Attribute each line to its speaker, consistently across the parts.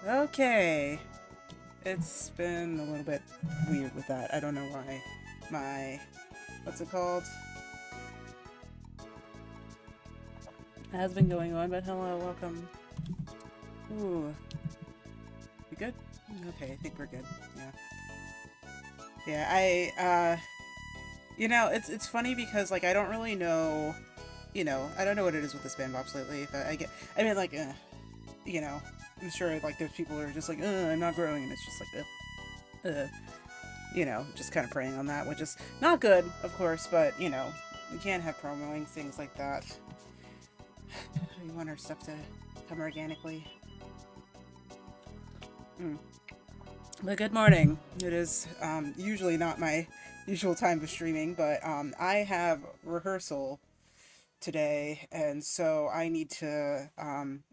Speaker 1: Okay. It's been a little bit weird with that. I don't know why. My, what's it called? Has been going on, but hello, welcome. Ooh. You good? Okay, I think we're good. Yeah. Yeah, it's funny because, like, I don't really know, I don't know what it is with the spam bops lately. But I mean, like, you know, I'm sure, like, there's people who are just like, I'm not growing, and it's just like, just kind of preying on that, which is not good, of course, but, we can't have promoting things like that. We want our stuff to come organically. Mm. But good morning. It is usually not my usual time of streaming, but I have rehearsal today, and so I need to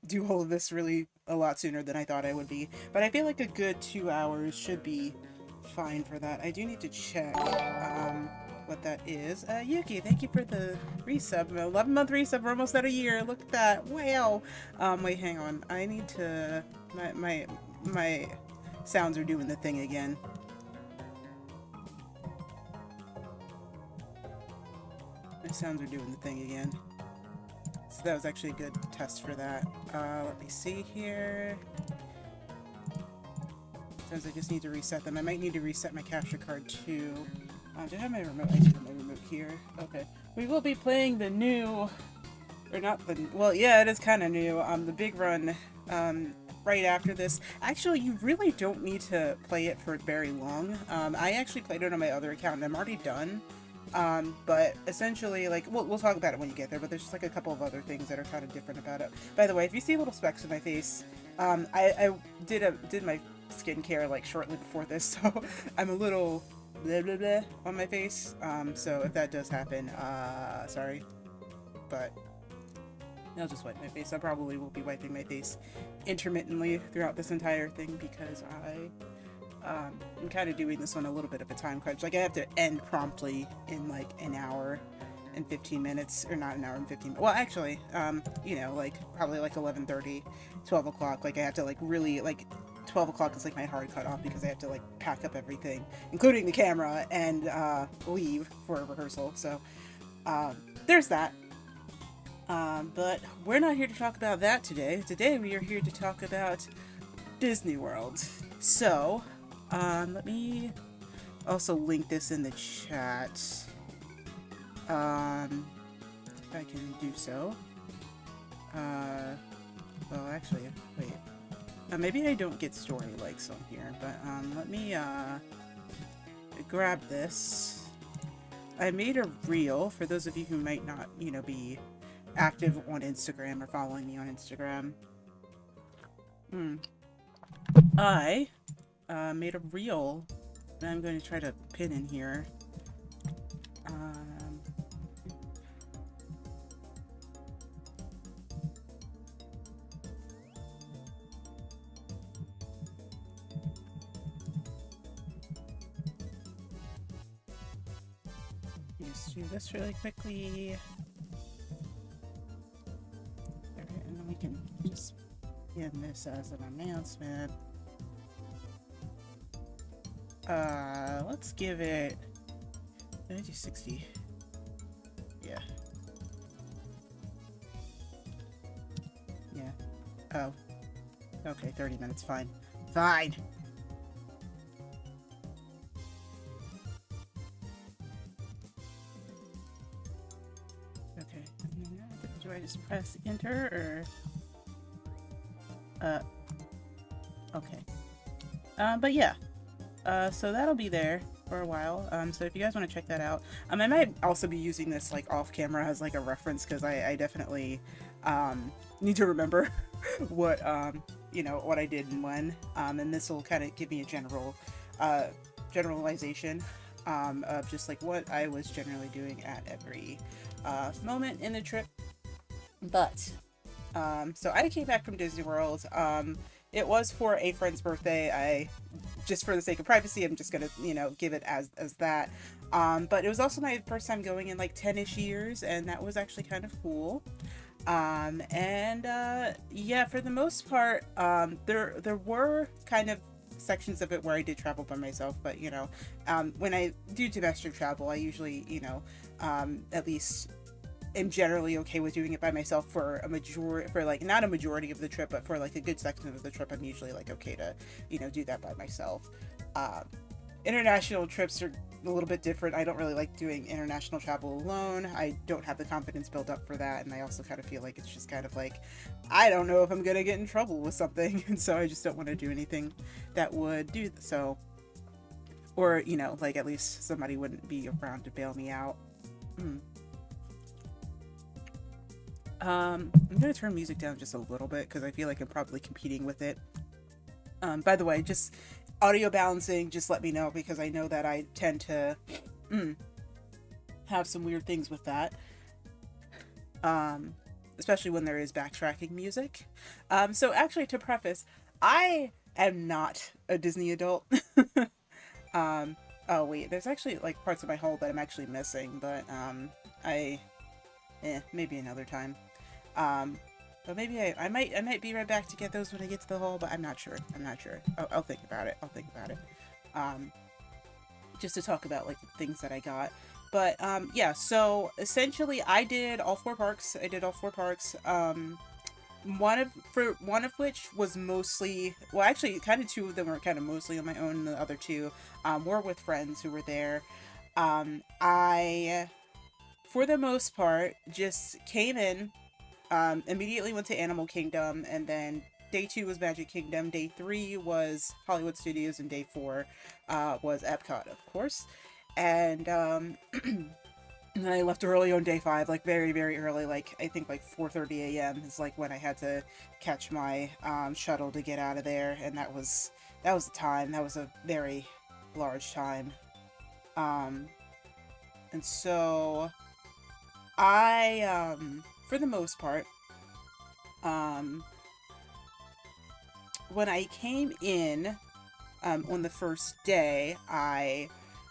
Speaker 1: do all of this really a lot sooner than I thought I would be. But I feel like a good 2 hours should be fine for that. I do need to check what that is. Yuki, thank you for the resub. 11-month resub. We're almost at a year. Look at that. Wow. Wait, hang on. I need to. My sounds are doing the thing again. My sounds are doing the thing again. So that was actually a good test for that. Let me see here. Sometimes I just need to reset them. I might need to reset my capture card too. Do I have my remote? I do have my remote here. Okay. We will be playing the new, or not the, well, yeah, it is kind of new. The Big Run, right after this. Actually, you really don't need to play it for very long. I actually played it on my other account and I'm already done. But essentially, like, we'll talk about it when you get there, but there's just like a couple of other things that are kind of different about it. By the way, if you see little specks in my face, I did my skincare like shortly before this, so I'm a little blah blah blah on my face. So if that does happen, sorry, but I'll just wipe my face. I probably will be wiping my face intermittently throughout this entire thing because I'm kind of doing this on a little bit of a time crunch. Like, I have to end promptly in like an hour and 15 minutes, or not an hour and 15 minutes. Well, actually, like probably like 11:30, 12 o'clock. Like, I have to like really, like, 12 o'clock is like my hard cut off because I have to like pack up everything, including the camera, and leave for a rehearsal. So, there's that. But we're not here to talk about that today. Today we are here to talk about Disney World. So, let me also link this in the chat. If I can do so. Well, actually, wait. Maybe I don't get story likes on here, but, let me, grab this. I made a reel for those of you who might not, be active on Instagram or following me on Instagram. I made a reel that I'm going to try to pin in here. Let's do this really quickly. And then we can just pin this as an announcement. Let's give it. Did I do 60? Yeah. Yeah. Oh. Okay, 30 minutes. Fine. Fine. Okay. Do I just press enter or? Okay. But yeah. So that'll be there for a while. So if you guys want to check that out, I might also be using this like off camera as like a reference because I definitely need to remember what what I did and when. And this will kind of give me a generalization of just like what I was generally doing at every moment in the trip. But so I came back from Disney World. It was for a friend's birthday. Just for the sake of privacy, I'm just gonna, give it as that. But it was also my first time going in like 10-ish years, and that was actually kind of cool. And yeah, for the most part, there were kind of sections of it where I did travel by myself, but when I do domestic travel, I usually, at least am generally okay with doing it by myself for a majority, for like not a majority of the trip, but for like a good section of the trip, I'm usually like okay to, do that by myself. Um, International trips are a little bit different. I don't really like doing international travel alone. I don't have the confidence built up for that, and I also kind of feel like it's just kind of like I don't know if I'm gonna get in trouble with something, and so I just don't want to do anything that would do so, or like at least somebody wouldn't be around to bail me out. Mm. I'm gonna turn music down just a little bit because I feel like I'm probably competing with it. By the way, just audio balancing, just let me know because I know that I tend to mm, have some weird things with that. Um, Especially when there is backtracking music. So actually, to preface, I am not a Disney adult. um, oh wait, there's actually like parts of my whole that I'm actually missing, but I maybe another time. Um, but maybe I might be right back to get those when I get to the hall, but I'm not sure. I'm not sure. I'll think about it. I'll think about it. Um, just to talk about like the things that I got. But yeah, so essentially I did all four parks. I did all four parks. One of which was mostly, well, actually kind of two of them were kind of mostly on my own, and the other two were with friends who were there. I for the most part just came in, immediately went to Animal Kingdom, and then day two was Magic Kingdom, day three was Hollywood Studios, and day four was Epcot, of course. And and I left early on day five, like very, very early, like I think like 4:30 a.m. is like when I had to catch my shuttle to get out of there, and that was the time. That was a very large time. Um, and so for the most part, um, when I came in on the first day,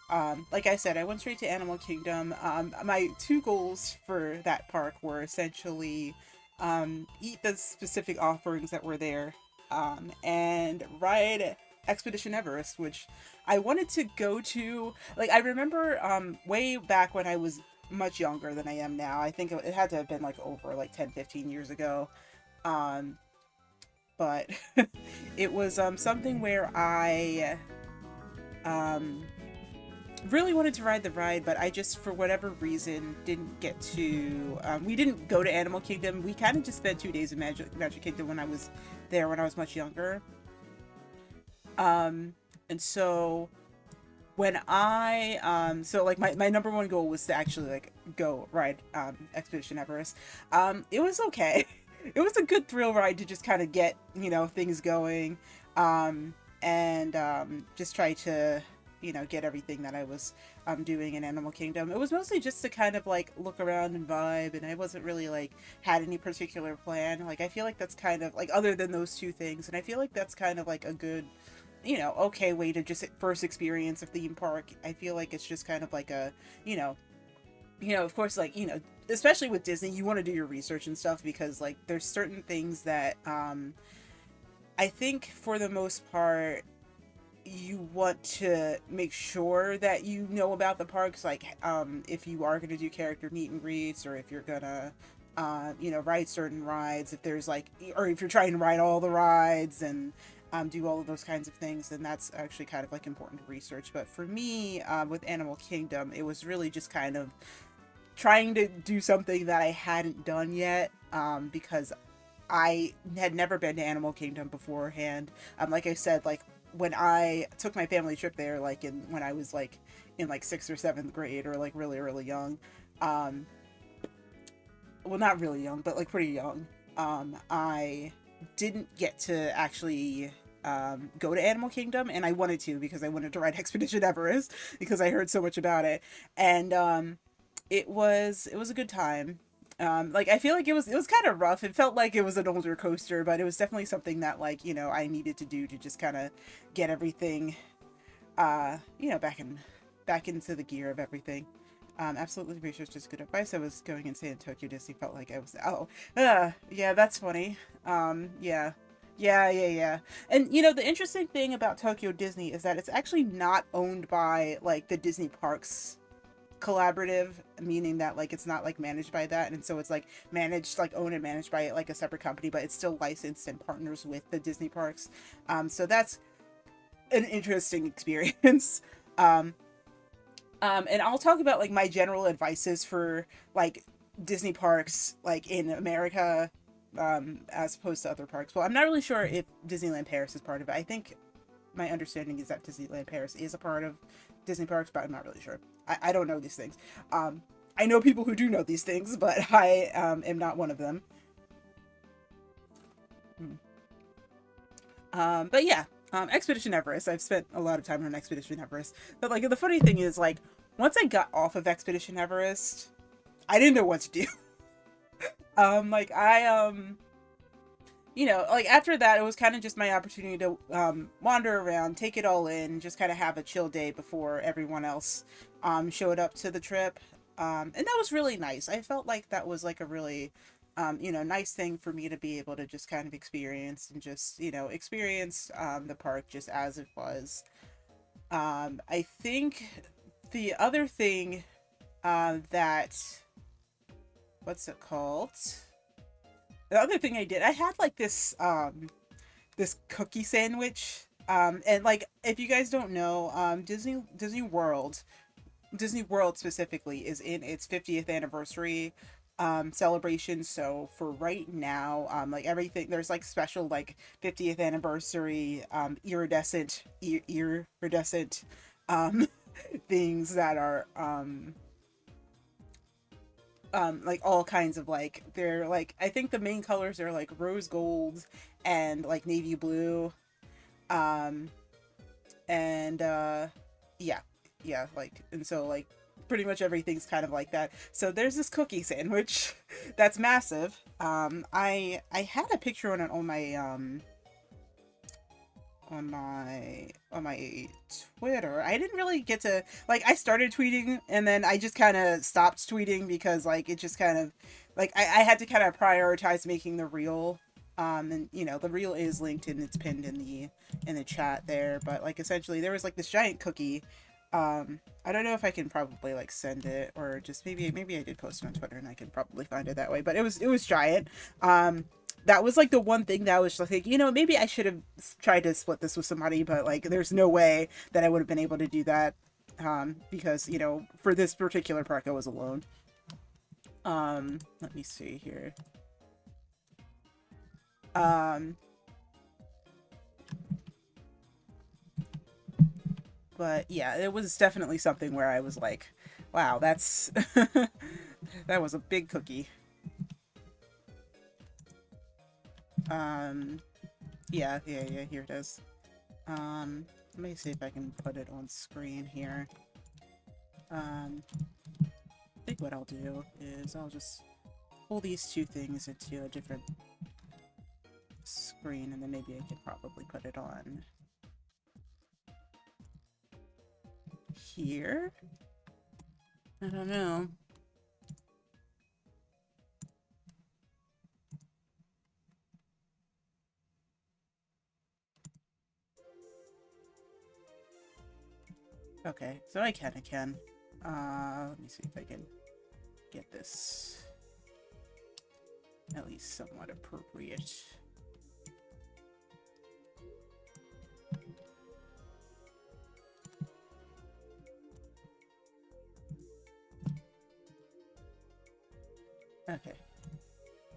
Speaker 1: like I said, I went straight to Animal Kingdom. My two goals for that park were essentially eat the specific offerings that were there, and ride Expedition Everest, which I wanted to go to. Like, I remember way back when I was much younger than I am now. I think it had to have been like over like 10, 15 years ago. Um, but it was something where I um, really wanted to ride the ride, but I just, for whatever reason, didn't get to. We didn't go to Animal Kingdom. We kind of just spent 2 days in Magic Kingdom when I was there when I was much younger. Um, and so when so like my number one goal was to actually like go ride Expedition Everest. It was okay. It was a good thrill ride to just kind of get things going, and just try to get everything that I was doing in Animal Kingdom. It was mostly just to kind of like look around and vibe, and I wasn't really like had any particular plan. Like I feel like that's kind of like other than those two things, and I feel like that's kind of like a good okay way to just first experience a theme park. I feel like it's just kind of like a, of course, like, especially with Disney, you want to do your research and stuff because like there's certain things that I think for the most part you want to make sure that you know about the parks, like if you are going to do character meet and greets, or if you're gonna ride certain rides, if there's like, or if you're trying to ride all the rides and do all of those kinds of things, then that's actually kind of like important to research. But for me, with Animal Kingdom, it was really just kind of trying to do something that I hadn't done yet, because I had never been to Animal Kingdom beforehand. Like I said, like when I took my family trip there, like when I was like in like sixth or seventh grade, or like really really young, um, well not really young, but like pretty young, I didn't get to actually go to Animal Kingdom, and I wanted to because I wanted to ride Expedition Everest because I heard so much about it, and it was a good time. Like I feel like it was kind of rough. It felt like it was an older coaster, but it was definitely something that like I needed to do to just kind of get everything back into the gear of everything. Absolutely research is good advice. I was going insane in Tokyo Disney. Felt like I was. Oh, yeah, that's funny. Yeah. Yeah. And you know, the interesting thing about Tokyo Disney is that it's actually not owned by like the Disney Parks collaborative, meaning that like it's not like managed by that, and so it's like managed, like owned and managed by like a separate company, but it's still licensed and partners with the Disney Parks. So that's an interesting experience. um and I'll talk about like my general advices for like Disney parks like in America, as opposed to other parks. Well, I'm not really sure if Disneyland Paris is part of it. I think my understanding is that Disneyland Paris is a part of Disney parks, but I'm not really sure. I don't know these things. I know people who do know these things, but I am not one of them. But yeah, Expedition Everest. I've spent a lot of time on Expedition Everest. But like the funny thing is, like once I got off of Expedition Everest, I didn't know what to do. Like you know, like after that, it was kind of just my opportunity to wander around, take it all in, just kind of have a chill day before everyone else showed up to the trip. And that was really nice. I felt like that was like a really you know, nice thing for me to be able to just kind of experience and just, you know, experience the park just as it was. I think the other thing that, what's it called? The other thing I did, I had like this cookie sandwich. And like if you guys don't know, Disney World specifically is in its 50th anniversary celebration. So for right now, like everything, there's like special like 50th anniversary iridescent um things that are like all kinds of like, they're like, I think the main colors are like rose gold and like navy blue. um and yeah, yeah, like, and so like pretty much everything's kind of like that. So there's this cookie sandwich that's massive. I had a picture on it on my Twitter. I didn't really get to, like, I started tweeting and then I just kind of stopped tweeting because like it just kind of like I had to kind of prioritize making the reel. And you know, the reel is linked and it's pinned in the chat there, but like essentially there was like this giant cookie. I don't know if I can probably like send it, or just maybe I did post it on Twitter and I can probably find it that way, but it was giant. That was like the one thing that I was just like, you know, maybe I should have tried to split this with somebody, but like there's no way that I would have been able to do that. Because you know, for this particular park I was alone. Let me see here. Um, but yeah, it was definitely something where I was like, wow, that's that was a big cookie. Um, yeah, here it is. Let me see if I can put it on screen here. I think what I'll do is I'll just pull these two things into a different screen, and then maybe I can probably put it on here. I don't know. Okay, so I can. Let me see if I can get this at least somewhat appropriate. Okay.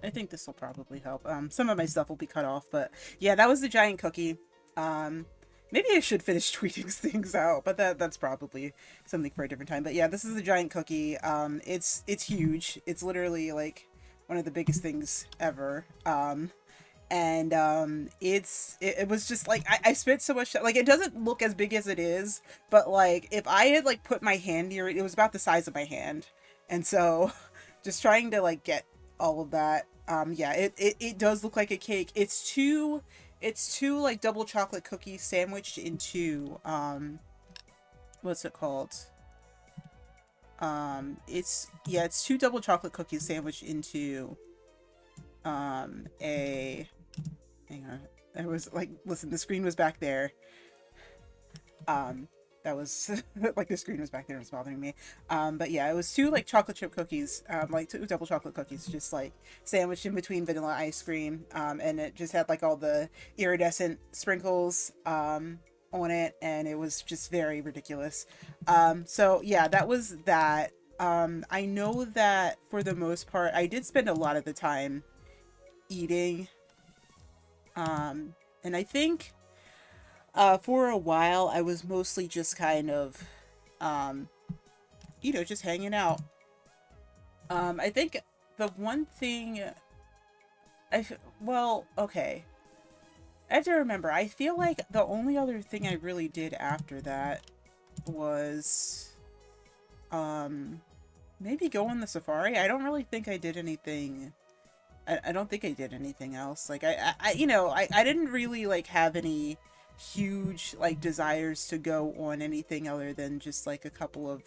Speaker 1: I think this will probably help. Some of my stuff will be cut off, but yeah, that was the giant cookie. Um, Maybe I should finish tweeting things out, but that's probably something for a different time. But yeah, this is the giant cookie. It's huge. It's literally like one of the biggest things ever. And it was just like I spent so much, like, it doesn't look as big as it is, but like if I had like put my hand near it, it was about the size of my hand. And so just trying to like get all of that. Yeah, it does look like a cake. It's two like double chocolate cookies sandwiched into what's it called? It's two double chocolate cookies sandwiched into a hang on. I was like, listen, the screen was back there. Um, that was like the screen was back there and it was bothering me. But yeah, it was two like chocolate chip cookies, like two double chocolate cookies, just like sandwiched in between vanilla ice cream. And it just had like all the iridescent sprinkles on it, and it was just very ridiculous. So yeah, that was that. I know that for the most part, I did spend a lot of the time eating. And I think for a while, I was mostly just kind of, um, just hanging out. I think the one thing well, okay. I have to remember, I feel like the only other thing I really did after that was, um, maybe go on the safari. I don't really think I did anything. I don't think I did anything else. Like, I didn't really, like, have any huge, like, desires to go on anything other than just, like, a couple of,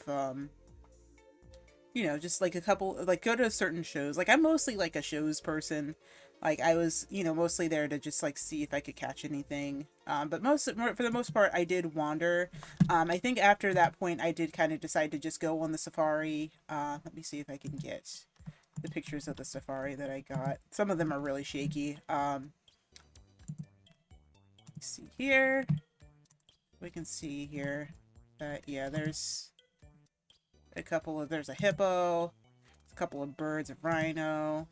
Speaker 1: just, like, a couple, like, go to certain shows. Like, I'm mostly, like, a shows person. Like, I was, mostly there to just, like, see if I could catch anything. But for the most part, I did wander. I think after that point, I did kind of decide to just go on the safari. Let me see if I can get the pictures of the safari that I got. Some of them are really shaky. See here. We can see here that, yeah, there's there's a hippo, a couple of birds, a rhino,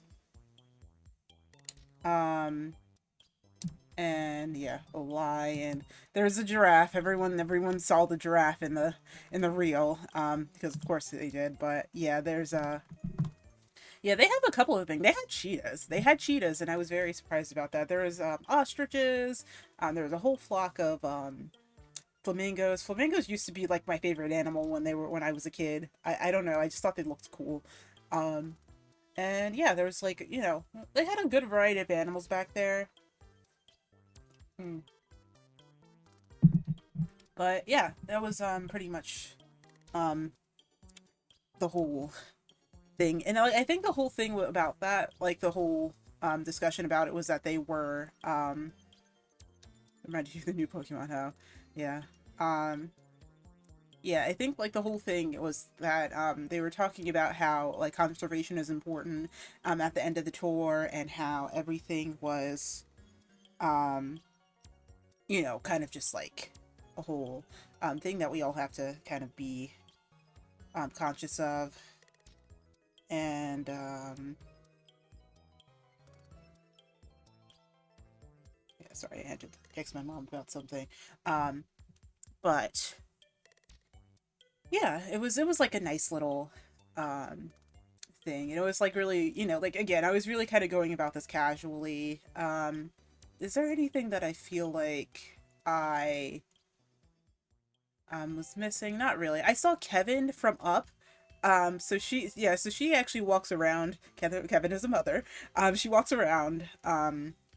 Speaker 1: and yeah, a lion. There's a giraffe. Everyone saw the giraffe in the reel, because of course they did. But yeah, yeah, they have a couple of things. They had cheetahs. And I was very surprised about that. There was ostriches. There was a whole flock of flamingos. Flamingos used to be like my favorite animal when I was a kid. I don't know. I just thought they looked cool. Um, and yeah, there was like they had a good variety of animals back there. Hmm. But yeah, that was pretty much um the whole thing. And I think the whole thing about that, like the whole discussion about it, was that they were reminded you of the new Pokemon, huh? Yeah. Um yeah, I think like the whole thing was that they were talking about how like conservation is important at the end of the tour, and how everything was um kind of just like a whole thing that we all have to kind of be conscious of. And yeah, sorry, I had to text my mom about something. Um, but yeah, it was like a nice little um thing. And it was like really, like again, I was really kind of going about this casually. Is there anything that I feel like I was missing? Not really. I saw Kevin from Up. So she actually walks around. Kevin is a mother. She walks around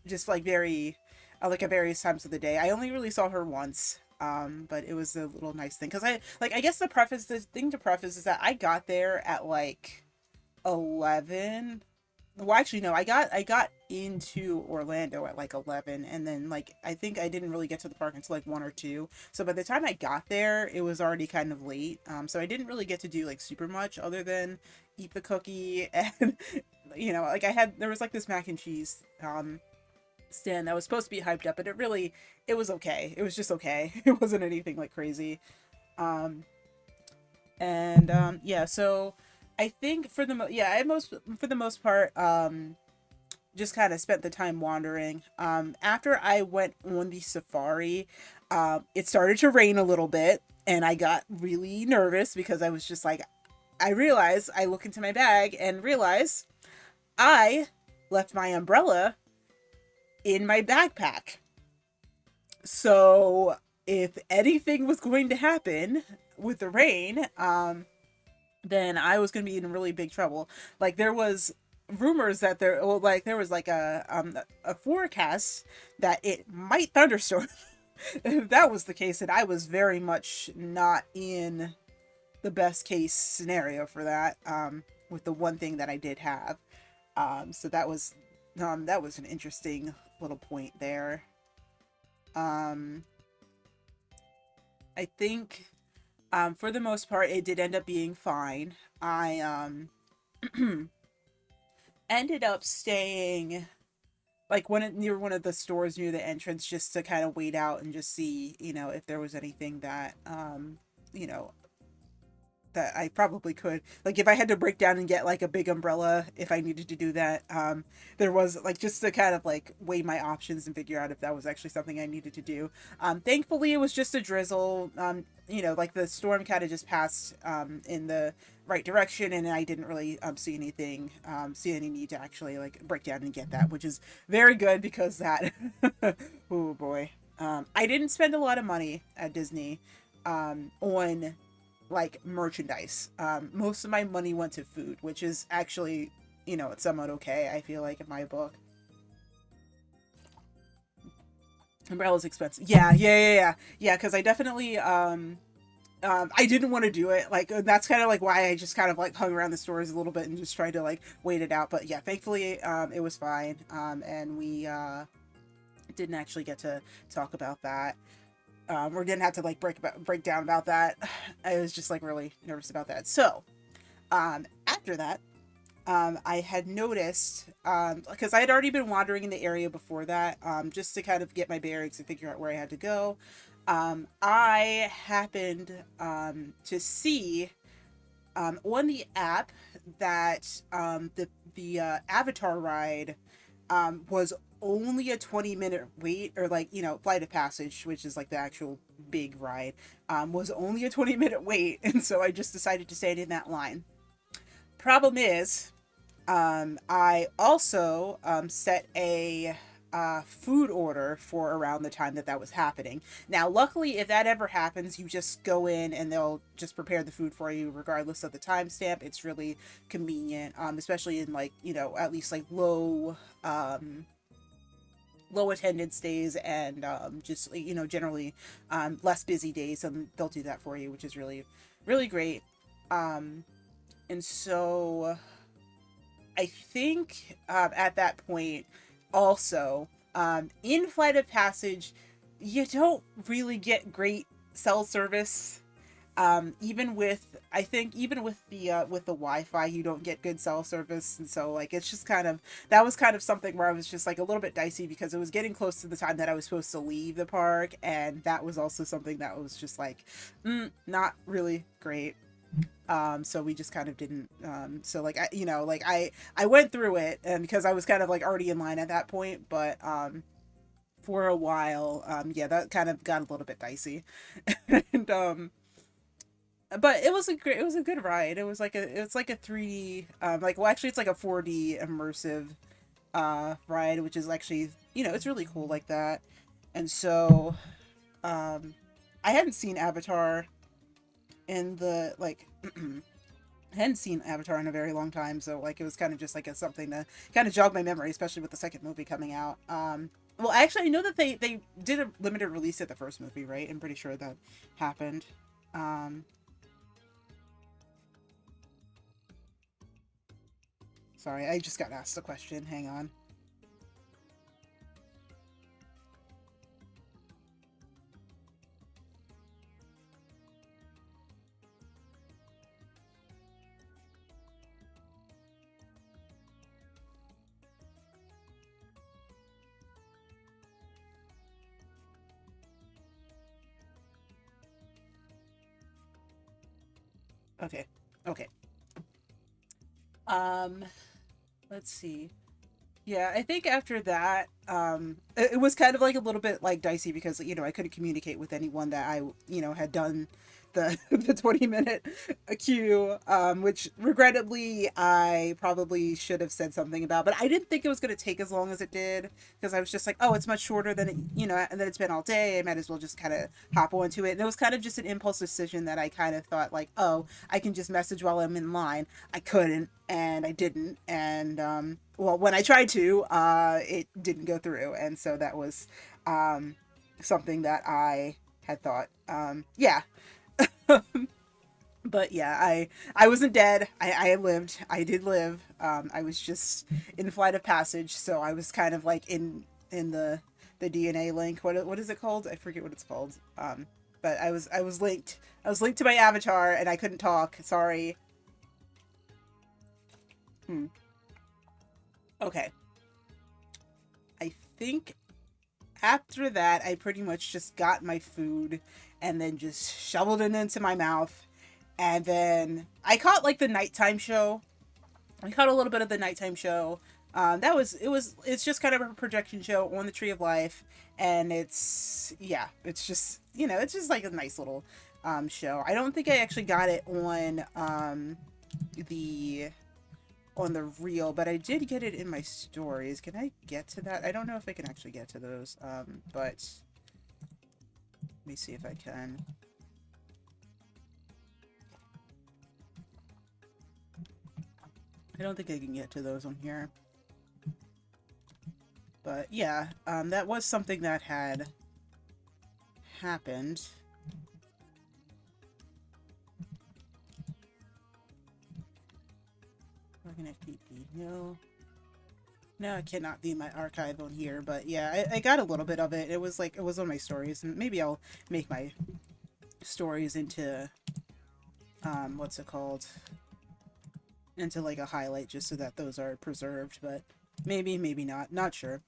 Speaker 1: just like very like at various times of the day. I only really saw her once. But it was a little nice thing because I guess the thing to preface is that I got there at like 11. Well, actually, no, I got into Orlando at like 11, and then like I think I didn't really get to the park until like 1 or 2. So by the time I got there, it was already kind of late. So I didn't really get to do like super much other than eat the cookie and like there was like this mac and cheese stand that was supposed to be hyped up, but it was okay. It was just okay. It wasn't anything like crazy. Um and yeah, so I think for the most part just kind of spent the time wandering. After I went on the safari, it started to rain a little bit, and I got really nervous because I was just like, I look into my bag and realize I left my umbrella in my backpack. So if anything was going to happen with the rain, then I was going to be in really big trouble. Like there was rumors that there was like a forecast that it might thunderstorm. If that was the case, then I was very much not in the best case scenario for that, with the one thing that I did have. So that was an interesting little point there. Um, I think for the most part it did end up being fine. I ended up staying like near one of the stores near the entrance just to kind of wait out and just see, if there was anything that you know, that I probably could. Like if I had to break down and get like a big umbrella if I needed to do that, there was like just to kind of like weigh my options and figure out if that was actually something I needed to do. Thankfully it was just a drizzle. Like the storm kind of just passed in the right direction, and I didn't really see any need to actually like break down and get that, which is very good because that oh boy. I didn't spend a lot of money at Disney on like merchandise. Most of my money went to food, which is actually, it's somewhat okay, I feel like, in my book. Umbrella's expensive. Yeah, because I definitely I didn't want to do it. Like that's kind of like why I just kind of like hung around the stores a little bit and just tried to like wait it out. But yeah, thankfully it was fine. And we didn't actually get to talk about that. Or didn't have to like break down about that. I was just like really nervous about that. So after that, I had noticed because I had already been wandering in the area before that, just to kind of get my bearings and figure out where I had to go. I happened to see on the app that the Avatar ride was only a 20-minute wait, or like, Flight of Passage, which is like the actual big ride, was only a 20-minute wait. And so I just decided to stay in that line. Problem is, I also set a food order for around the time that was happening. Now, luckily, if that ever happens, you just go in and they'll just prepare the food for you regardless of the timestamp. It's really convenient, especially in like, at least like low attendance days, and just generally less busy days, and they'll do that for you, which is really really great. And so I think at that point also, in Flight of Passage you don't really get great cell service. Even with, I think even with the Wi-Fi, you don't get good cell service. And so like it's just kind of, that was kind of something where I was just like a little bit dicey, because it was getting close to the time that I was supposed to leave the park, and that was also something that was just like not really great. So we just kind of didn't, so like I went through it, and because I was kind of like already in line at that point, but for a while, yeah, that kind of got a little bit dicey. And but it was a good ride. It's like a 3D, like, well, actually it's like a 4D immersive ride, which is actually, it's really cool like that. And so I hadn't seen Avatar in the like I hadn't seen Avatar in a very long time, so like it was kind of just like a something to kind of jog my memory, especially with the second movie coming out. Well, actually, I know that they did a limited release at the first movie, right? I'm pretty sure that happened. Um, Sorry, I just got asked a question. Hang on. Okay. Okay. Um, let's see. Yeah, I think after that, it was kind of like a little bit like dicey, because I couldn't communicate with anyone that I had done the the 20-minute queue, which regrettably I probably should have said something about, but I didn't think it was going to take as long as it did, because I was just like, oh, it's much shorter than it, and then it's been all day. I might as well just kind of hop onto it. And it was kind of just an impulse decision that I kind of thought like, oh, I can just message while I'm in line. I couldn't, and I didn't, and well, when I tried to, it didn't go through, and so that was something that I had thought, yeah. But yeah, I wasn't dead. I lived. I did live. I was just in flight of passage, so I was kind of like in the DNA link. What is it called? I forget what it's called. But I was linked. I was linked to my avatar, and I couldn't talk. Sorry. Hmm. Okay. I think after that, I pretty much just got my food and then just shoveled it into my mouth. And then I caught like the nighttime show. I caught a little bit of the nighttime show. It's just kind of a projection show on the Tree of Life, and it's just it's just like a nice little show. I don't think I actually got it the on the reel, but I did get it in my stories. Can I get to that? I don't know if I can actually get to those, but let me see if I can. I don't think I can get to those on here. But yeah, that was something that had happened. Organic PP, no. No, I cannot view my archive on here, but yeah, I got a little bit of it. It was on my stories, and maybe I'll make my stories into, what's it called? Into like a highlight just so that those are preserved, but maybe not. Not sure.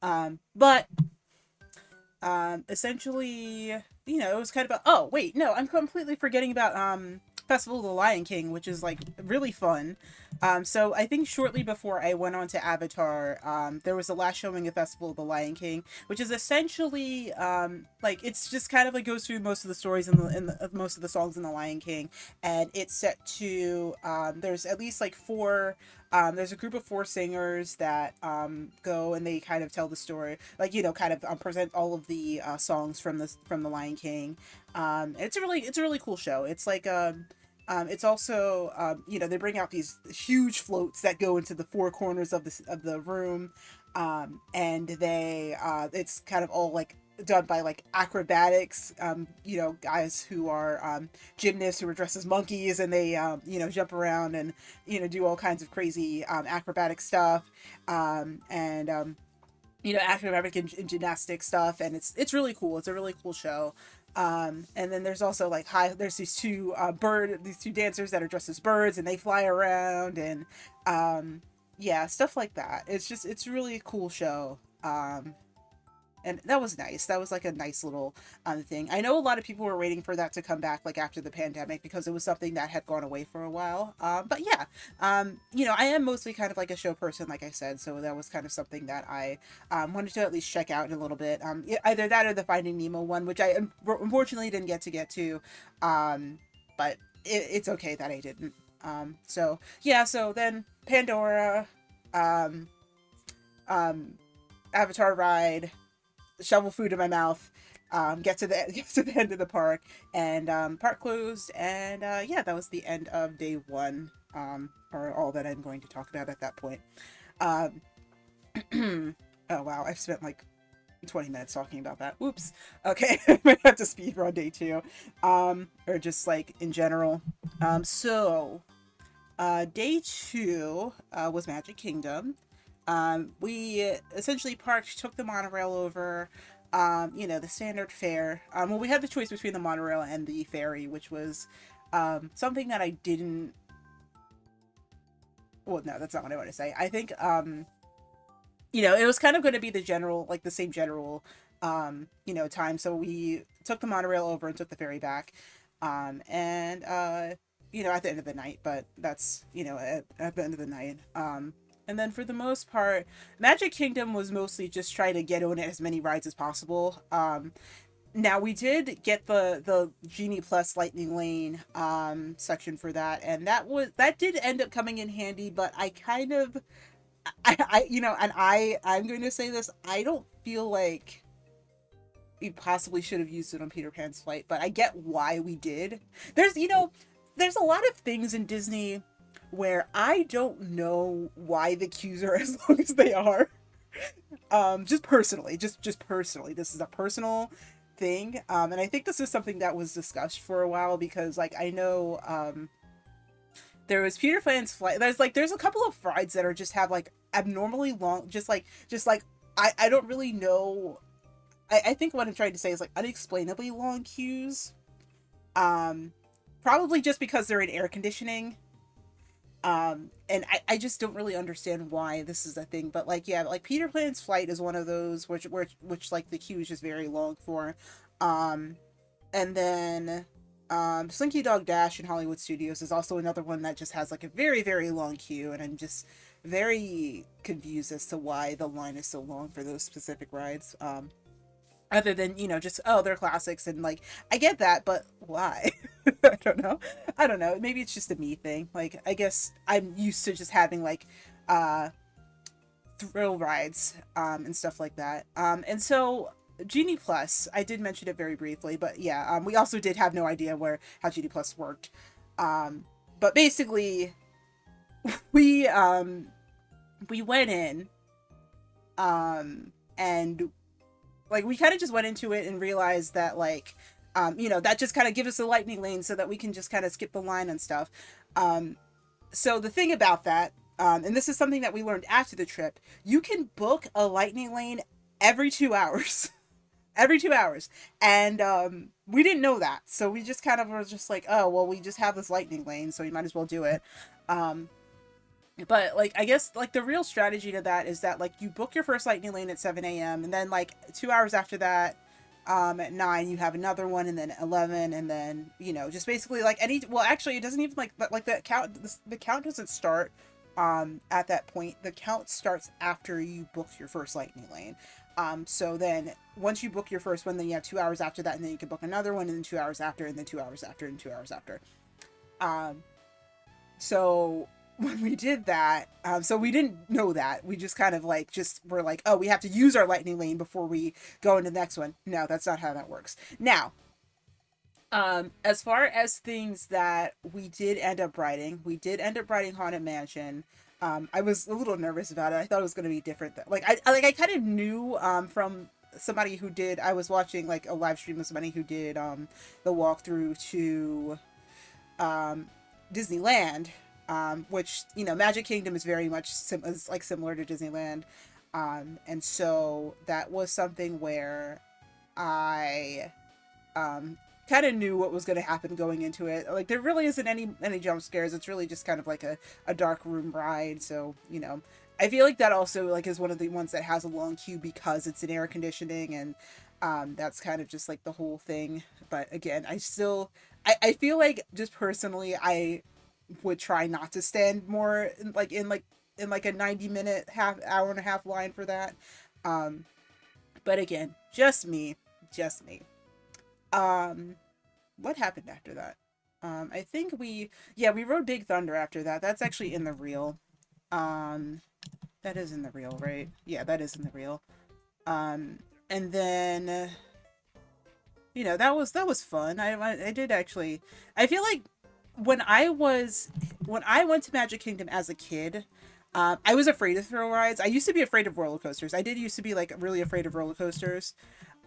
Speaker 1: But essentially, it was kind of a, oh, wait, no, I'm completely forgetting about Festival of the Lion King, which is like really fun. So I think shortly before I went on to Avatar, there was the last showing of Festival of the Lion King, which is essentially like it's just kind of like goes through most of the stories in most of the songs in the Lion King, and it's set to there's at least like four. There's a group of four singers that go and they kind of tell the story, like kind of present all of the songs from the Lion King. It's a really cool show. It's like it's also they bring out these huge floats that go into the four corners of the room, and they it's kind of all like done by like acrobatics, guys who are gymnasts who are dressed as monkeys, and they jump around and do all kinds of crazy acrobatic stuff, and acrobatic and gymnastic stuff, and it's really cool. It's a really cool show. And then there's also like there's these two dancers that are dressed as birds and they fly around, and yeah, stuff like that. It's really a cool show. And that was nice. That was like a nice little thing. I know a lot of people were waiting for that to come back like after the pandemic because it was something that had gone away for a while. But yeah, I am mostly kind of like a show person, like I said, so that was kind of something that I wanted to at least check out in a little bit. Either that or the Finding Nemo one, which I unfortunately didn't get to, but it's okay that I didn't. So yeah, so then Pandora, um, um, Avatar ride, shovel food in my mouth, get to the get to the end of the park, and park closed, and yeah, that was the end of day one, or all that I'm going to talk about at that point. Um, oh wow, I've spent like 20 minutes talking about that. Whoops. Okay, I might have to speed run day two, or just like in general. So day two was Magic Kingdom. We essentially parked, took the monorail over, the standard fare. Well, we had the choice between the monorail and the ferry, which was something that I didn't. Well, no, that's not what I want to say. I think, it was kind of going to be the general, like the same general, time. So we took the monorail over and took the ferry back. And, at the end of the night, but that's, at the end of the night. And then for the most part, Magic Kingdom was mostly just trying to get on as many rides as possible. Now we did get the Genie Plus Lightning Lane section for that, and that did end up coming in handy. But I kind of, and I'm going to say this, I don't feel like we possibly should have used it on Peter Pan's flight, but I get why we did. There's there's a lot of things in Disney where I don't know why the queues are as long as they are. Just personally, just personally, this is a personal thing. And I think this is something that was discussed for a while because like I know there was Peter Pan's Flight. There's a couple of rides that are just have like abnormally long, just like I don't really know. I think what I'm trying to say is like unexplainably long queues. Um, Probably just because they're in air conditioning. And I just don't really understand why this is a thing. But like yeah, like Peter Pan's Flight is one of those which like the queue is just very long for. Um, and then Slinky Dog Dash in Hollywood Studios is also another one that just has like a very, very long queue, and I'm just very confused as to why the line is so long for those specific rides. Other than, you know, just oh, they're classics and like I get that, but why? I don't know. I don't know. Maybe it's just a me thing. Like I guess I'm used to just having like uh thrill rides and stuff like that. And so Genie Plus, I did mention it very briefly, but yeah, we also did have no idea where how Genie Plus worked. But basically, we we went in, and like we kind of just went into it and realized that like, you know, that just kind of gives us a lightning lane so that we can just kind of skip the line and stuff. Um, so the thing about that, and this is something that we learned after the trip, you can book a lightning lane every 2 hours. Every 2 hours. And we didn't know that. So we just kind of were just like, oh, well, we just have this lightning lane, so you might as well do it. Um, but like, I guess like the real strategy to that is that like you book your first lightning lane at 7 a.m. and then like 2 hours after that, at 9 you have another one, and then 11, and then you know just basically like any, well actually it doesn't even like the count doesn't start at that point. The count starts after you book your first lightning lane. So then once you book your first one, then you have 2 hours after that, and then you can book another one, and then 2 hours after, and then 2 hours after, and 2 hours after. um so when we did that, so we didn't know that. We just kind of like just were like, oh, we have to use our lightning lane before we go into the next one. No, that's not how that works. Now, as far as things that we did end up riding Haunted Mansion. I was a little nervous about it. I thought it was going to be different. Like I kind of knew from somebody who did. I was watching like a live stream of somebody who did the walkthrough to um, Disneyland, which you know Magic Kingdom is very much is like similar to Disneyland, and so that was something where I kind of knew what was going to happen going into it. Like there really isn't any jump scares. It's really just kind of like a dark room ride. So you know, I feel like that also like is one of the ones that has a long queue because it's in air conditioning, and that's kind of just like the whole thing. But again, I feel like just personally I would try not to stand more in like a 90-minute half hour and a half line for that. Um, but again, just me. Um, what happened after that? I think we rode Big Thunder after that. That's actually in the reel. Um, that is in the reel, right? Yeah, that is in the reel. And then you know that was fun. I did actually. I feel like when I went to Magic Kingdom as a kid, I was afraid of thrill rides. I used to be afraid of roller coasters. I did used to be like really afraid of roller coasters.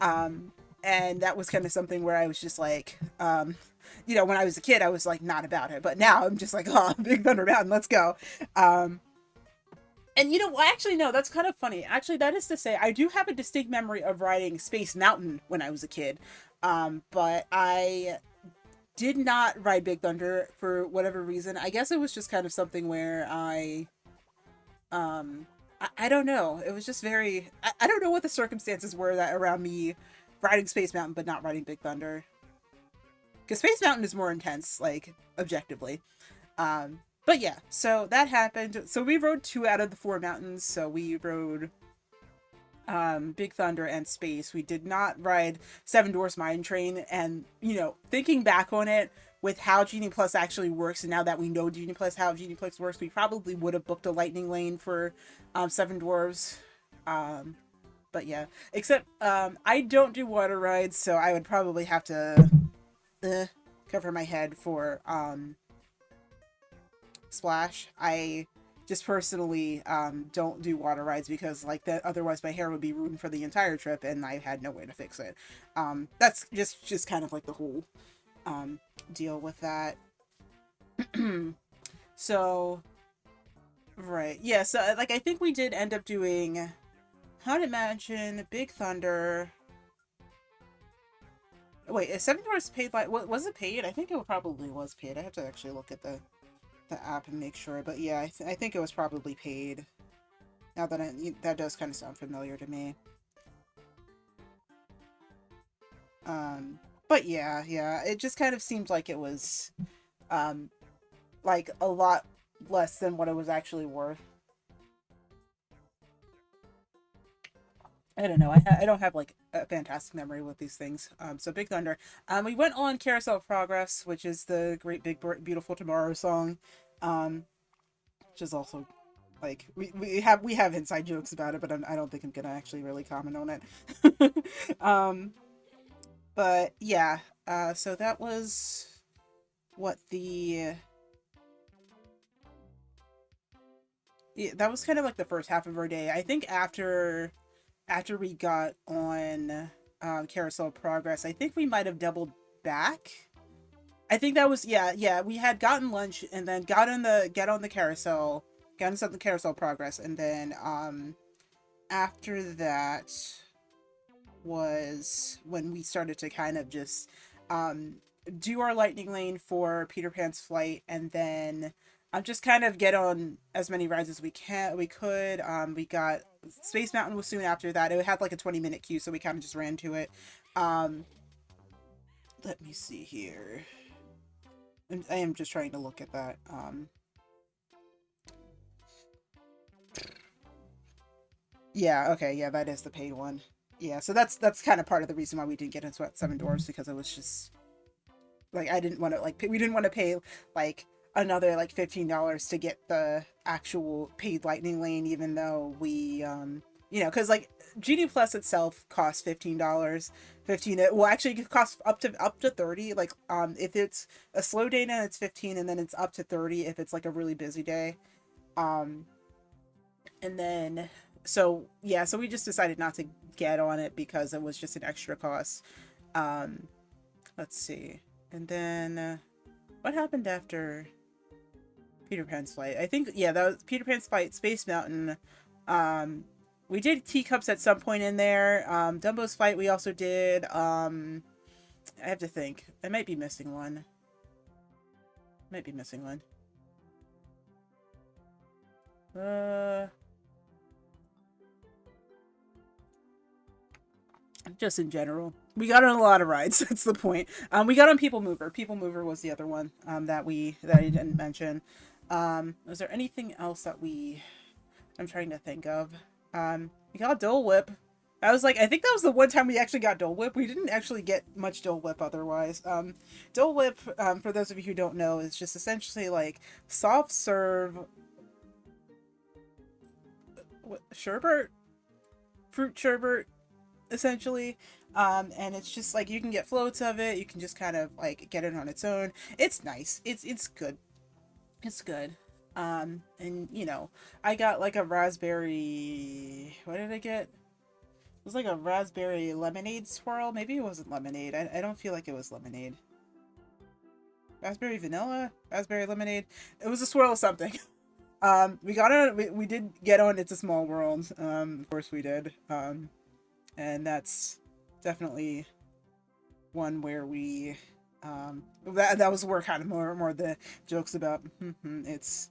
Speaker 1: Um, and that was kind of something where I was just like, you know, when I was a kid, I was like not about it, but now I'm just like, oh, Big Thunder Mountain, let's go. Um, and you know, well, actually, no, that's kind of funny. Actually, that is to say, I do have a distinct memory of riding Space Mountain when I was a kid. But I did not ride Big Thunder for whatever reason. I guess it was just kind of something where I don't know. It was just I don't know what the circumstances were that around me riding Space Mountain but not riding Big Thunder. Because Space Mountain is more intense, like, objectively. But yeah, so that happened. So we rode 2 out of the 4 mountains. So we rode Big Thunder and Space. We did not ride Seven Dwarfs Mine Train. And, you know, thinking back on it, with how Genie Plus actually works, and now that we know Genie Plus, how Genie Plus works, we probably would have booked a lightning lane for Seven Dwarfs. But yeah, except I don't do water rides, so I would probably have to cover my head for Splash. I just personally don't do water rides because like that otherwise my hair would be ruined for the entire trip and I had no way to fix it. That's just kind of like the whole um, deal with that. So right, yeah. So like I think we did end up doing Haunted Mansion, Big Thunder. Wait, is Seven Dwarfs paid? Like, was it paid? I think it probably was paid. I have to actually look at the app and make sure. But yeah, I think it was probably paid. Now that that does kind of sound familiar to me. But yeah, it just kind of seemed like it was, um, like a lot less than what it was actually worth. I don't know. I don't have like a fantastic memory with these things. So Big Thunder. We went on Carousel of Progress, which is the Great Big Beautiful Tomorrow song, which is also like we have inside jokes about it, but I don't think I'm gonna actually really comment on it. But yeah. So that was what the yeah, that was kind of like the first half of our day. I think after we got on Carousel of Progress, I think we might have doubled back. I think that was yeah. We had gotten lunch and then get on the carousel, got on the Carousel of Progress, and then after that was when we started to kind of just um do our lightning lane for Peter Pan's flight, and then just kind of get on as many rides as we could. We got Space Mountain was soon after that. It had like a 20-minute queue, so we kind of just ran to it. Um, let me see here. I am just trying to look at that. Yeah, okay, yeah, that is the paid one. Yeah, so that's kind of part of the reason why we didn't get into Seven Dwarfs, because it was just like I didn't want to like we didn't want to pay like another like $15 to get the actual paid lightning lane, even though we because like Genie Plus itself costs $15. 15 it will actually cost up to 30. Like if it's a slow day, then it's 15, and then it's up to 30 if it's like a really busy day. um and then so yeah, so we just decided not to get on it because it was just an extra cost. um let's see. And then what happened after Peter Pan's flight? I think yeah, that was Peter Pan's flight, Space Mountain. Um, we did Teacups at some point in there. Dumbo's flight we also did. I have to think. I might be missing one. Might be missing one. Uh, just in general, we got on a lot of rides. That's the point. We got on People Mover. People Mover was the other one. That I didn't mention. Was there anything else that I'm trying to think of? We got Dole Whip. I was like, I think that was the one time we actually got Dole Whip. We didn't actually get much Dole Whip otherwise. Dole Whip, for those of you who don't know, is just essentially like soft serve sherbet, fruit sherbet, essentially. And it's just like you can get floats of it. You can just kind of like get it on its own. It's nice. It's good. It's good. And I got like a raspberry. What did I get? It was like a raspberry lemonade swirl. Maybe it wasn't lemonade. I don't feel like it was lemonade. Raspberry vanilla? Raspberry lemonade? It was a swirl of something. We got on. We did get on It's a Small World. Of course we did. And that's definitely one where we that was where kind of more the jokes about it's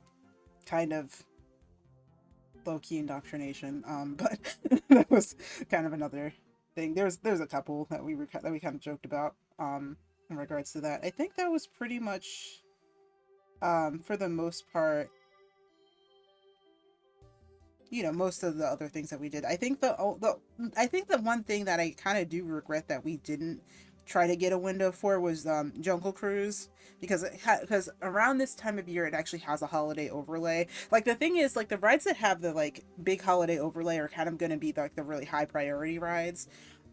Speaker 1: kind of low-key indoctrination, but that was kind of another thing. There's a couple that we kind of joked about in regards to that. I think that was pretty much for the most part, most of the other things that we did. I think the one thing that I kind of do regret that we didn't try to get a window for was Jungle Cruise, because because around this time of year it actually has a holiday overlay. Like the thing is, like the rides that have the like big holiday overlay are kind of going to be like the really high priority rides.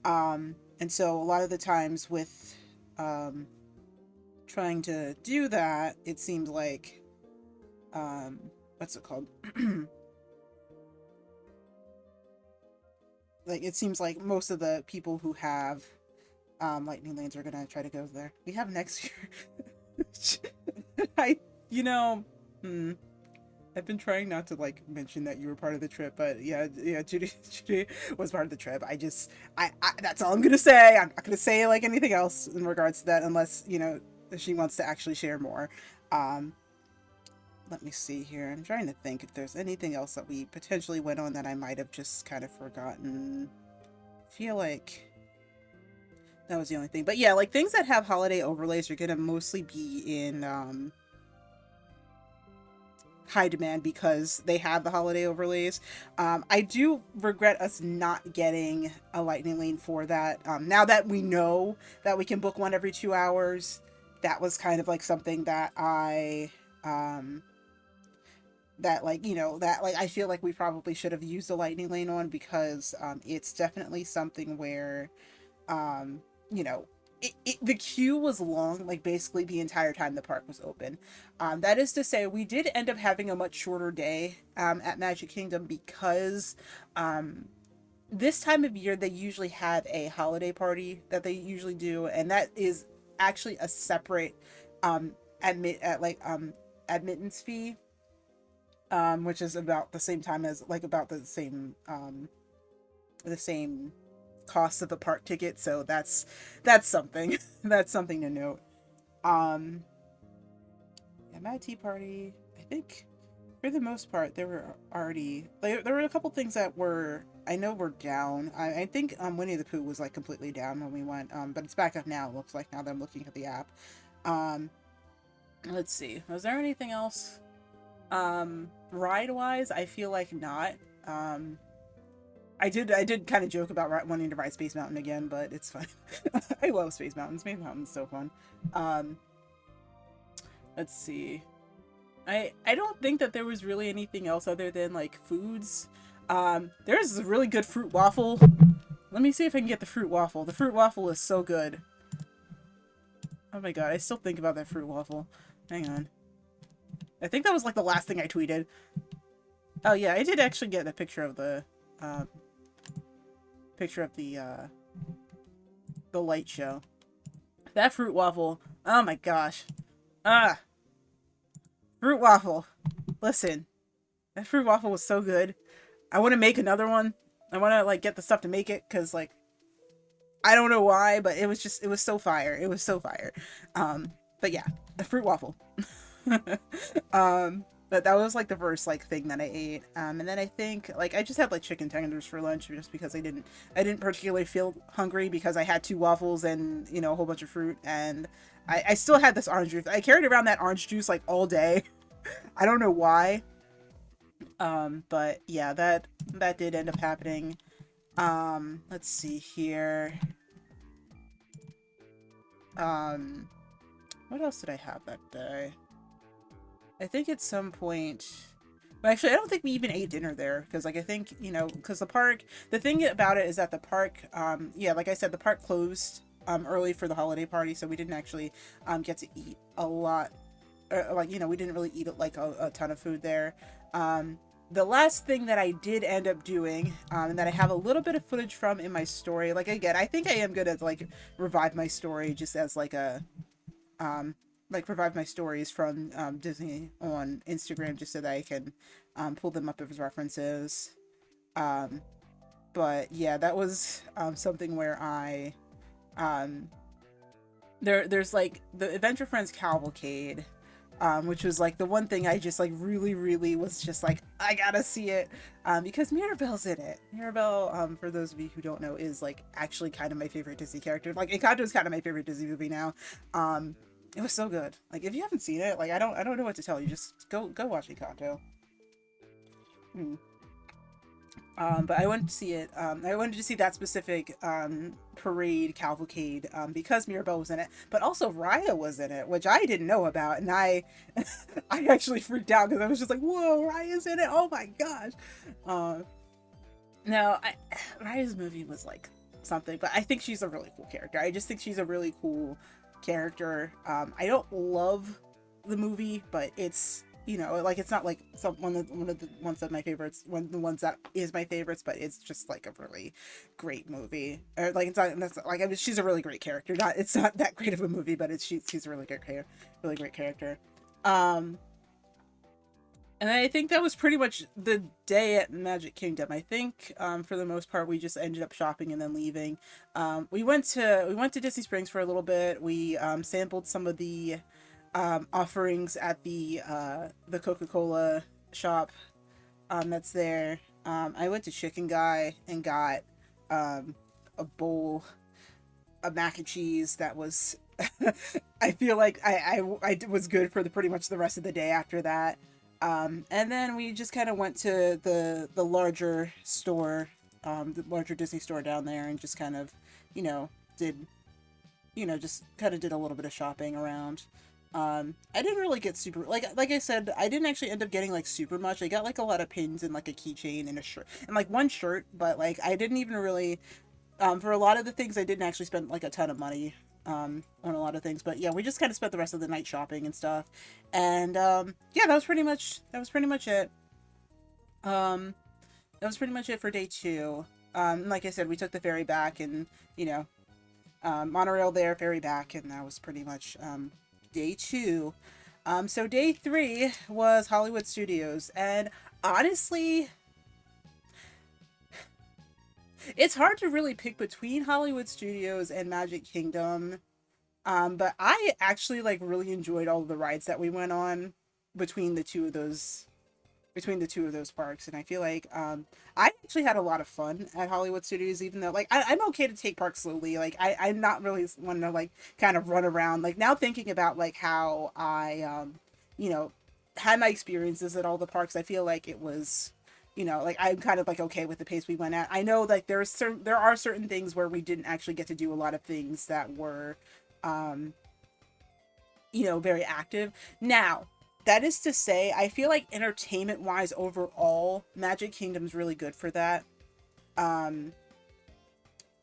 Speaker 1: And so a lot of the times with trying to do that, it seemed like what's it called? Like, it seems like most of the people who have lightning lanes are gonna try to go there. We have next year. I, you know, I've been trying not to like mention that you were part of the trip, but yeah, Judy was part of the trip. I that's all I'm gonna say. I'm not gonna say like anything else in regards to that unless, you know, she wants to actually share more. Um, Let me see here. I'm trying to think if there's anything else that we potentially went on that I might have just kind of forgotten. I feel like that was the only thing. But yeah, like things that have holiday overlays are gonna mostly be in high demand because they have the holiday overlays. I do regret us not getting a lightning lane for that. Now that we know that we can book one every 2 hours, that was kind of like something that that like, you know, that like I feel like we probably should have used the lightning lane on because it's definitely something where you know, the queue was long, like basically the entire time the park was open. That is to say, we did end up having a much shorter day at Magic Kingdom because this time of year they usually have a holiday party that they usually do, and that is actually a separate admittance fee, which is about the same time as like about the same cost of a park ticket. So that's something that's something to note. um yeah, Mad Tea Party, I think for the most part there were already like, there were a couple things that were, I know, were down. I think Winnie the Pooh was like completely down when we went, but it's back up now, it looks like, now that I'm looking at the app. um let's see, was there anything else ride wise? I feel like not. I did kind of joke about wanting to ride Space Mountain again, but it's fine. I love Space Mountain. Space Mountain's so fun. Um, let's see. I don't think that there was really anything else other than like foods. There's a really good fruit waffle. Let me see if I can get the fruit waffle. The fruit waffle is so good. Oh my god, I still think about that fruit waffle. Hang on. I think that was like the last thing I tweeted. Oh yeah, I did actually get a picture of the the light show. That fruit waffle. Oh my gosh. Ah, fruit waffle. Listen, that fruit waffle was so good. I want to make another one. I want to like get the stuff to make it because like I don't know why, but it was so fire. It was so fire. But yeah, the fruit waffle. But that was like the first like thing that I ate. And then I think like I just had like chicken tenders for lunch just because I didn't particularly feel hungry because I had 2 waffles and, you know, a whole bunch of fruit, and I still had this orange juice. I carried around that orange juice like all day. I don't know why. But yeah, that did end up happening. Let's see here. What else did I have that day? I think at some point, but actually I don't think we even ate dinner there because like I think, you know, because the thing about it is that the park, yeah, like I said, the park closed early for the holiday party, so we didn't actually get to eat a lot, like, you know, we didn't really eat like a ton of food there. The last thing that I did end up doing, and that I have a little bit of footage from in my story, like again, I think I am gonna like revive my story just as like a like revive my stories from Disney on Instagram just so that I can pull them up as references. But yeah, that was something where I there's like the Adventure Friends Cavalcade, which was like the one thing I just like really was just like I gotta see it, because Mirabelle's in it. Mirabelle, for those of you who don't know, is like actually kind of my favorite Disney character. Like Encanto is kind of my favorite Disney movie now. It was so good. Like if you haven't seen it, like I don't know what to tell you. Just go watch Encanto. But I went to see it. I wanted to see that specific parade cavalcade because Mirabelle was in it, but also Raya was in it, which I didn't know about, and I I actually freaked out because I was just like, "Whoa, Raya's in it! Oh my gosh!" No, Raya's movie was like something, but I think she's a really cool character. I just think she's a really cool character. I don't love the movie, but it's you know, like it's not like one of the ones that my favorites, one of the ones that is my favorites, but it's just like a really great movie. Or like it's not that's like I mean, she's a really great character. Not it's not that great of a movie, but she's a really great character. Um, and I think that was pretty much the day at Magic Kingdom. I think for the most part we just ended up shopping and then leaving. We went to Disney Springs for a little bit. We sampled some of the offerings at the Coca-Cola shop that's there. I went to Chicken Guy and got a bowl of mac and cheese that was I feel like I was good for the pretty much the rest of the day after that. And then we just kind of went to the larger store, the larger Disney store down there, and just kind of, you know, did just kind of did a little bit of shopping around. I didn't really get super like I said, I didn't actually end up getting like super much. I got like a lot of pins and like a keychain and a shirt and like one shirt, but like I didn't even really for a lot of the things I didn't actually spend like a ton of money on a lot of things. But yeah, we just kind of spent the rest of the night shopping and stuff. And yeah, that was pretty much it. Um that was pretty much it for day 2. Like I said, we took the ferry back and, you know, monorail there, ferry back, and that was pretty much day 2. So day 3 was Hollywood Studios, and honestly, it's hard to really pick between Hollywood Studios and Magic Kingdom. But I actually like really enjoyed all of the rides that we went on between the two of those parks, and I feel like I actually had a lot of fun at Hollywood Studios, even though like I'm okay to take parks slowly. Like I'm not really one to like kind of run around. Like now thinking about like how I you know, had my experiences at all the parks, I feel like it was, you know, like I'm kind of like okay with the pace we went at. I know like there are certain things where we didn't actually get to do a lot of things that were um you know, very active. Now, that is to say, I feel like entertainment wise overall, Magic Kingdom's really good for that. Um,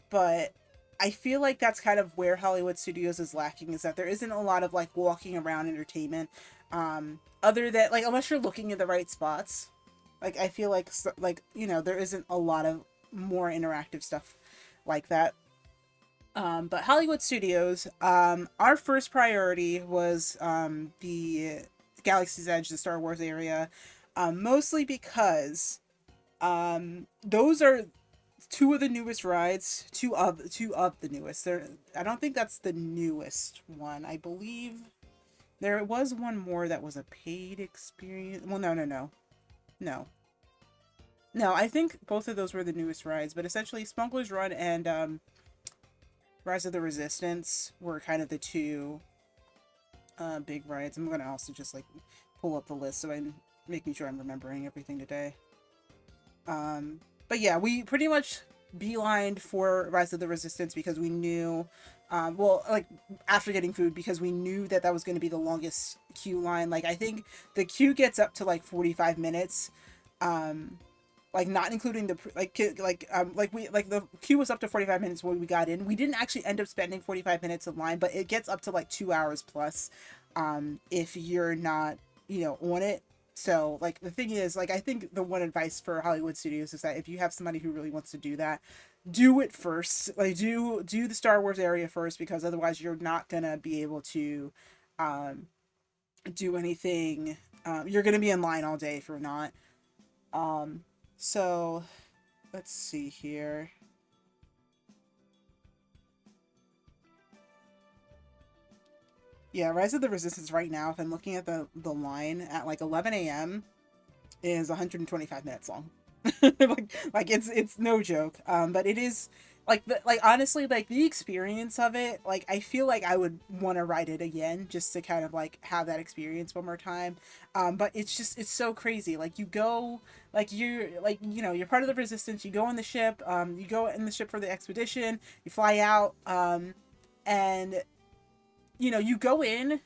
Speaker 1: but I feel like that's kind of where Hollywood Studios is lacking, is that there isn't a lot of like walking around entertainment. Other than like unless you're looking in the right spots, like I feel like like you know there isn't a lot of more interactive stuff like that. But Hollywood Studios, our first priority was the Galaxy's Edge, the Star Wars area, mostly because those are two of the newest rides, two of the newest. There, I don't think that's the newest one. I believe there was one more that was a paid experience. Well, no. No, I think both of those were the newest rides, but essentially Smuggler's Run and Rise of the Resistance were kind of the two big rides. I'm gonna also just like pull up the list so I'm making sure I'm remembering everything today. But yeah, we pretty much beelined for Rise of the Resistance because we knew, well, like after getting food, because we knew that that was going to be the longest queue line. Like I think the queue gets up to like 45 minutes. Like not including the like the queue was up to 45 minutes when we got in. We didn't actually end up spending 45 minutes in line, but it gets up to like 2 hours plus if you're not, you know, on it. So like the thing is, like I think the one advice for Hollywood Studios is that if you have somebody who really wants to do that, do it first. Like do the Star Wars area first, because otherwise you're not gonna be able to um do anything. You're gonna be in line all day if you're not. So let's see here. Yeah, Rise of the Resistance right now, if I'm looking at the line at like 11 a.m. is 125 minutes long. like it's no joke. But it is like honestly like the experience of it, like I feel like I would want to ride it again just to kind of like have that experience one more time. But it's just it's so crazy. Like you go like you're like you know you're part of the resistance. You go in the ship. You go in the ship for the expedition. You fly out. And you know you go in,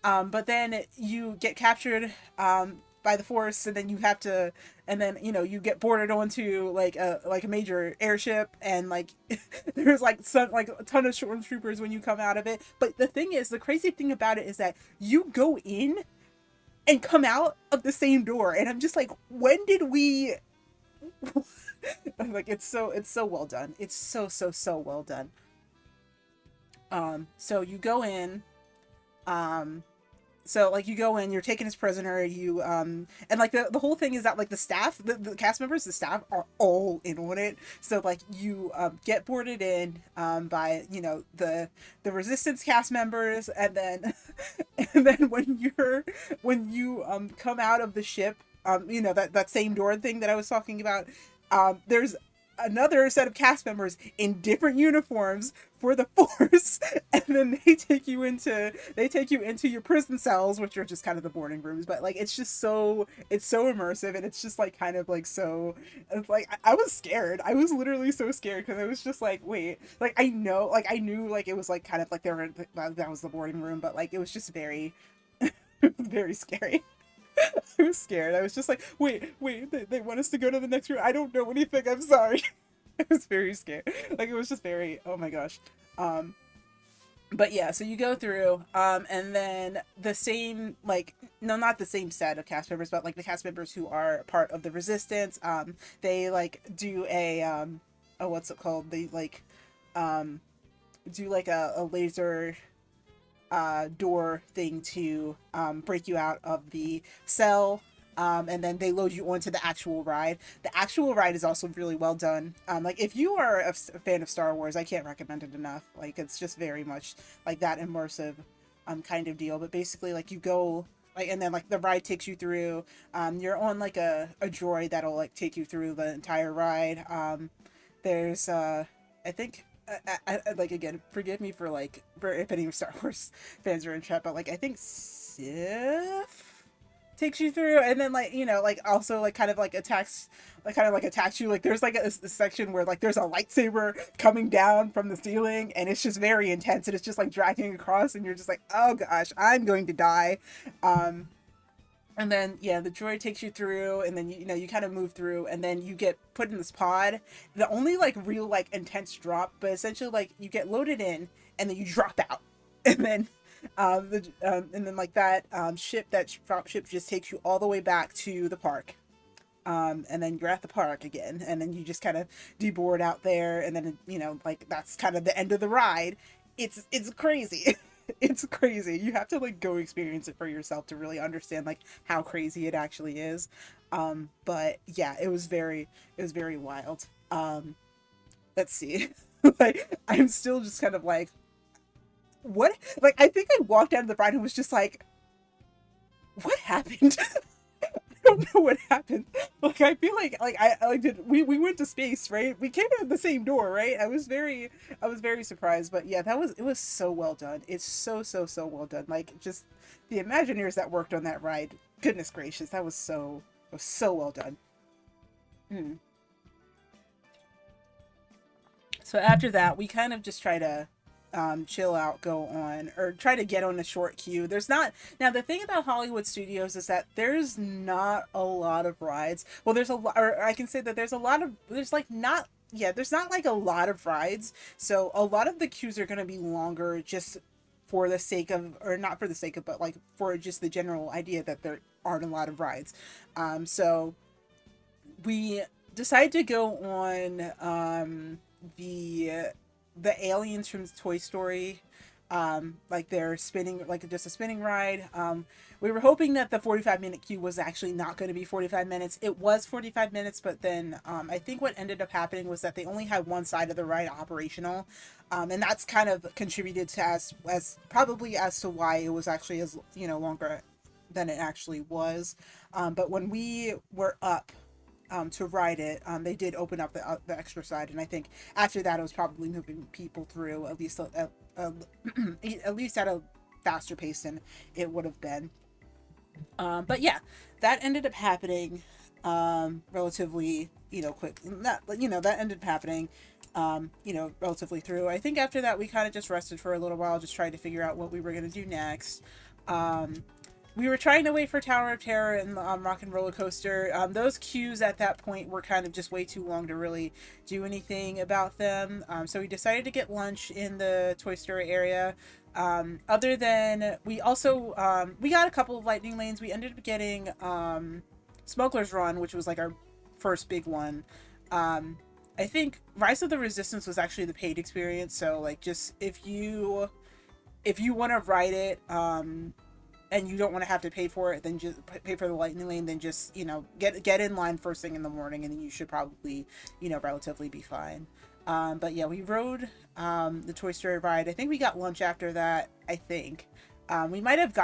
Speaker 1: but then you get captured by the force, and then you have to, and then you know you get boarded onto like a major airship, and like there's like some like a ton of stormtroopers when you come out of it. But the thing is, the crazy thing about it is that you go in and come out of the same door. And I'm just like, when did we like, it's so well done. It's so well done. So you go in, um so like you go in, you're taken as prisoner, you and like the whole thing is that like the staff, the cast members, the staff are all in on it. So like you get boarded in by, you know, the resistance cast members, and then and then when you come out of the ship, you know, that same door thing that I was talking about, there's another set of cast members in different uniforms for the force, and then they take you into your prison cells, which are just kind of the boarding rooms. But like it's so immersive, and it's just like kind of like so it's like I was scared. I was literally so scared because I was just like, wait, like I know, like I knew like it was like kind of like that was the boarding room, but like it was just very very scary. I was scared. I was just like, wait, they want us to go to the next room. I don't know anything. I'm sorry. I was very scared. Like, it was just very, oh my gosh. Um, but yeah, so you go through, and then the same, like, no, not the same set of cast members, but like the cast members who are part of the resistance, they like do oh, what's it called? They like, um, do like a laser door thing to break you out of the cell. And then they load you onto the actual ride. The actual ride is also really well done. Like if you are a fan of Star Wars, I can't recommend it enough. Like it's just very much like that immersive kind of deal. But basically, like you go like, and then like the ride takes you through. You're on like a droid that'll like take you through the entire ride. There's I think like again, forgive me for like for if any Star Wars fans are in chat, but like I think Sif takes you through, and then like, you know, like also like kind of like attacks, like kind of like attacks you. Like there's like a section where like there's a lightsaber coming down from the ceiling, and it's just very intense, and it's just like dragging across, and you're just like, oh gosh, I'm going to die. um and then yeah, the droid takes you through, and then you know you kind of move through, and then you get put in this pod. The only like real like intense drop, but essentially like you get loaded in, and then you drop out, and then and then like that drop ship just takes you all the way back to the park. And then you're at the park again, and then you just kind of deboard out there, and then you know like that's kind of the end of the ride. It's crazy. It's crazy. You have to like go experience it for yourself to really understand like how crazy it actually is. But yeah, it was very wild. Let's see. Like I'm still just kind of like, what, like I think I walked out of the ride and was just like, what happened? I don't know what happened. Like I feel like I like did we went to space, right? We came in at the same door, right? I was very surprised, but yeah, that was it was so well done. It's so well done. Like just the Imagineers that worked on that ride. Goodness gracious, that was so well done. Hmm. So after that, we kind of just try to chill out, go on, or try to get on a short queue. There's not, now the thing about Hollywood Studios is that there's not a lot of rides. Well, there's a lot, or I can say that there's a lot of, there's like not, yeah, there's not like a lot of rides. So a lot of the queues are going to be longer just for the sake of, or not for the sake of, but like for just the general idea that there aren't a lot of rides. So we decided to go on the aliens from Toy Story. Like they're spinning, like just a spinning ride. We were hoping that the 45-minute queue was actually not going to be 45 minutes. It was 45 minutes, but then I think what ended up happening was that they only had one side of the ride operational. And that's kind of contributed to as probably as to why it was actually as, you know, longer than it actually was. But when we were up to ride it, they did open up the extra side, and I think after that it was probably moving people through at least at least at a faster pace than it would have been. But yeah, that ended up happening relatively, you know, quick. That, you know, that ended up happening you know, relatively through. I think after that we kind of just rested for a little while, just trying to figure out what we were going to do next. Um, we were trying to wait for Tower of Terror and Rock and Roller Coaster. Those queues at that point were kind of just way too long to really do anything about them. So we decided to get lunch in the Toy Story area. Other than we also we got a couple of lightning lanes. We ended up getting Smuggler's Run, which was like our first big one. I think Rise of the Resistance was actually the paid experience. So like, just if you want to ride it, and you don't want to have to pay for it, then just pay for the lightning lane. Then just get in line first thing in the morning, and then you should probably relatively be fine. But yeah, we rode the Toy Story ride. I think we got lunch after that. I think we might have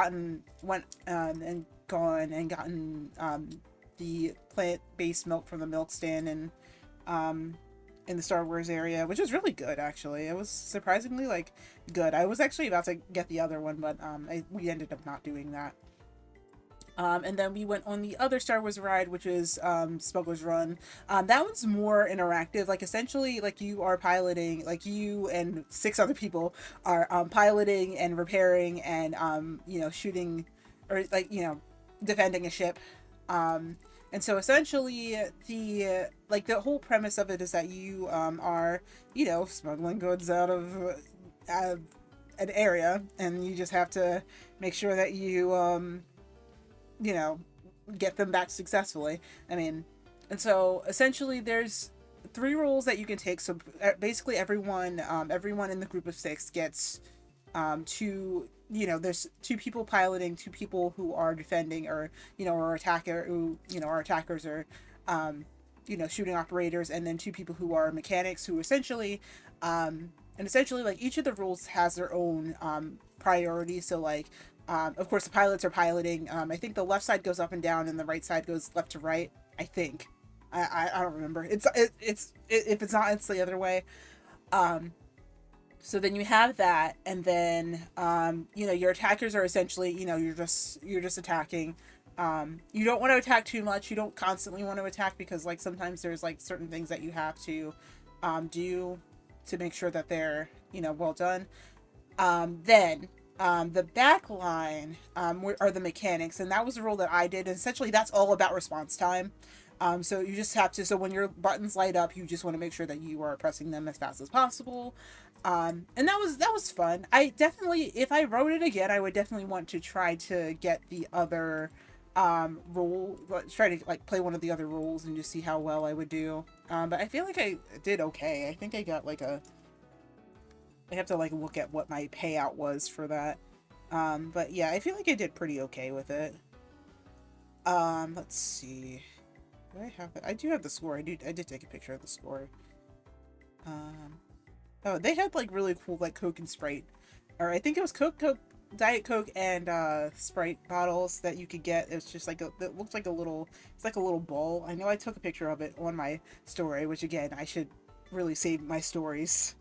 Speaker 1: went and gone and gotten the plant-based milk from the milk stand and in the Star Wars area, which was really good actually. It was surprisingly like good. I was actually about to get the other one, but we ended up not doing that. And then we went on the other Star Wars ride, which is Smuggler's Run. That one's more interactive. Like essentially, like you are piloting, like you and six other people are piloting and repairing and shooting or like defending a ship. And so essentially the whole premise of it is that you are smuggling goods out of an area, and you just have to make sure that you get them back successfully. I mean, and so essentially there's 3 roles that you can take. So basically everyone in the group of 6 gets 2, there's 2 people piloting, 2 people who are defending or or are attackers or shooting operators, and then 2 people who are mechanics who essentially like each of the roles has their own priority. So like of course the pilots are piloting. I think the left side goes up and down and the right side goes left to right. I think I don't remember. It's if it's not, it's the other way. So then you have that, and then your attackers are essentially you're just attacking. You don't want to attack too much. You don't constantly want to attack because like sometimes there's like certain things that you have to do to make sure that they're well done. Then the back line are the mechanics, and that was the role that I did. And essentially, that's all about response time. So you just have to. So when your buttons light up, you just want to make sure that you are pressing them as fast as possible. And that was fun. I definitely, if I wrote it again, I would definitely want to try to get the other role. Try to like play one of the other roles and just see how well I would do. But I feel like I did okay. I think I got like I have to like look at what my payout was for that. But yeah, I feel like I did pretty okay with it. Let's see. Do I have it? I do have the score. I did take a picture of the score. Oh, they had like really cool like Coke and Sprite, or I think it was Coke, Diet Coke, and Sprite bottles that you could get. It's just like it looks like it's like a little bowl. I know I took a picture of it on my story, which again I should really save my stories.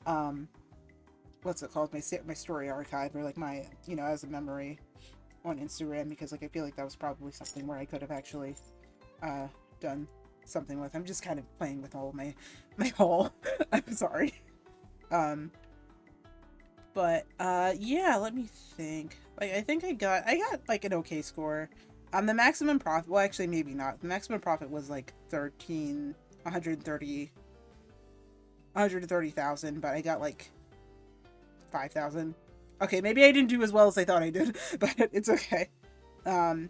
Speaker 1: What's it called? My story archive, or like my as a memory on Instagram, because like I feel like that was probably something where I could have actually done something with. I'm just kind of playing with all my haul. I'm sorry. But yeah, let me think. Like I think I got like an okay score. The maximum profit, well actually maybe not. The maximum profit was like 130,000, but I got like 5,000. Okay, maybe I didn't do as well as I thought I did, but it's okay. I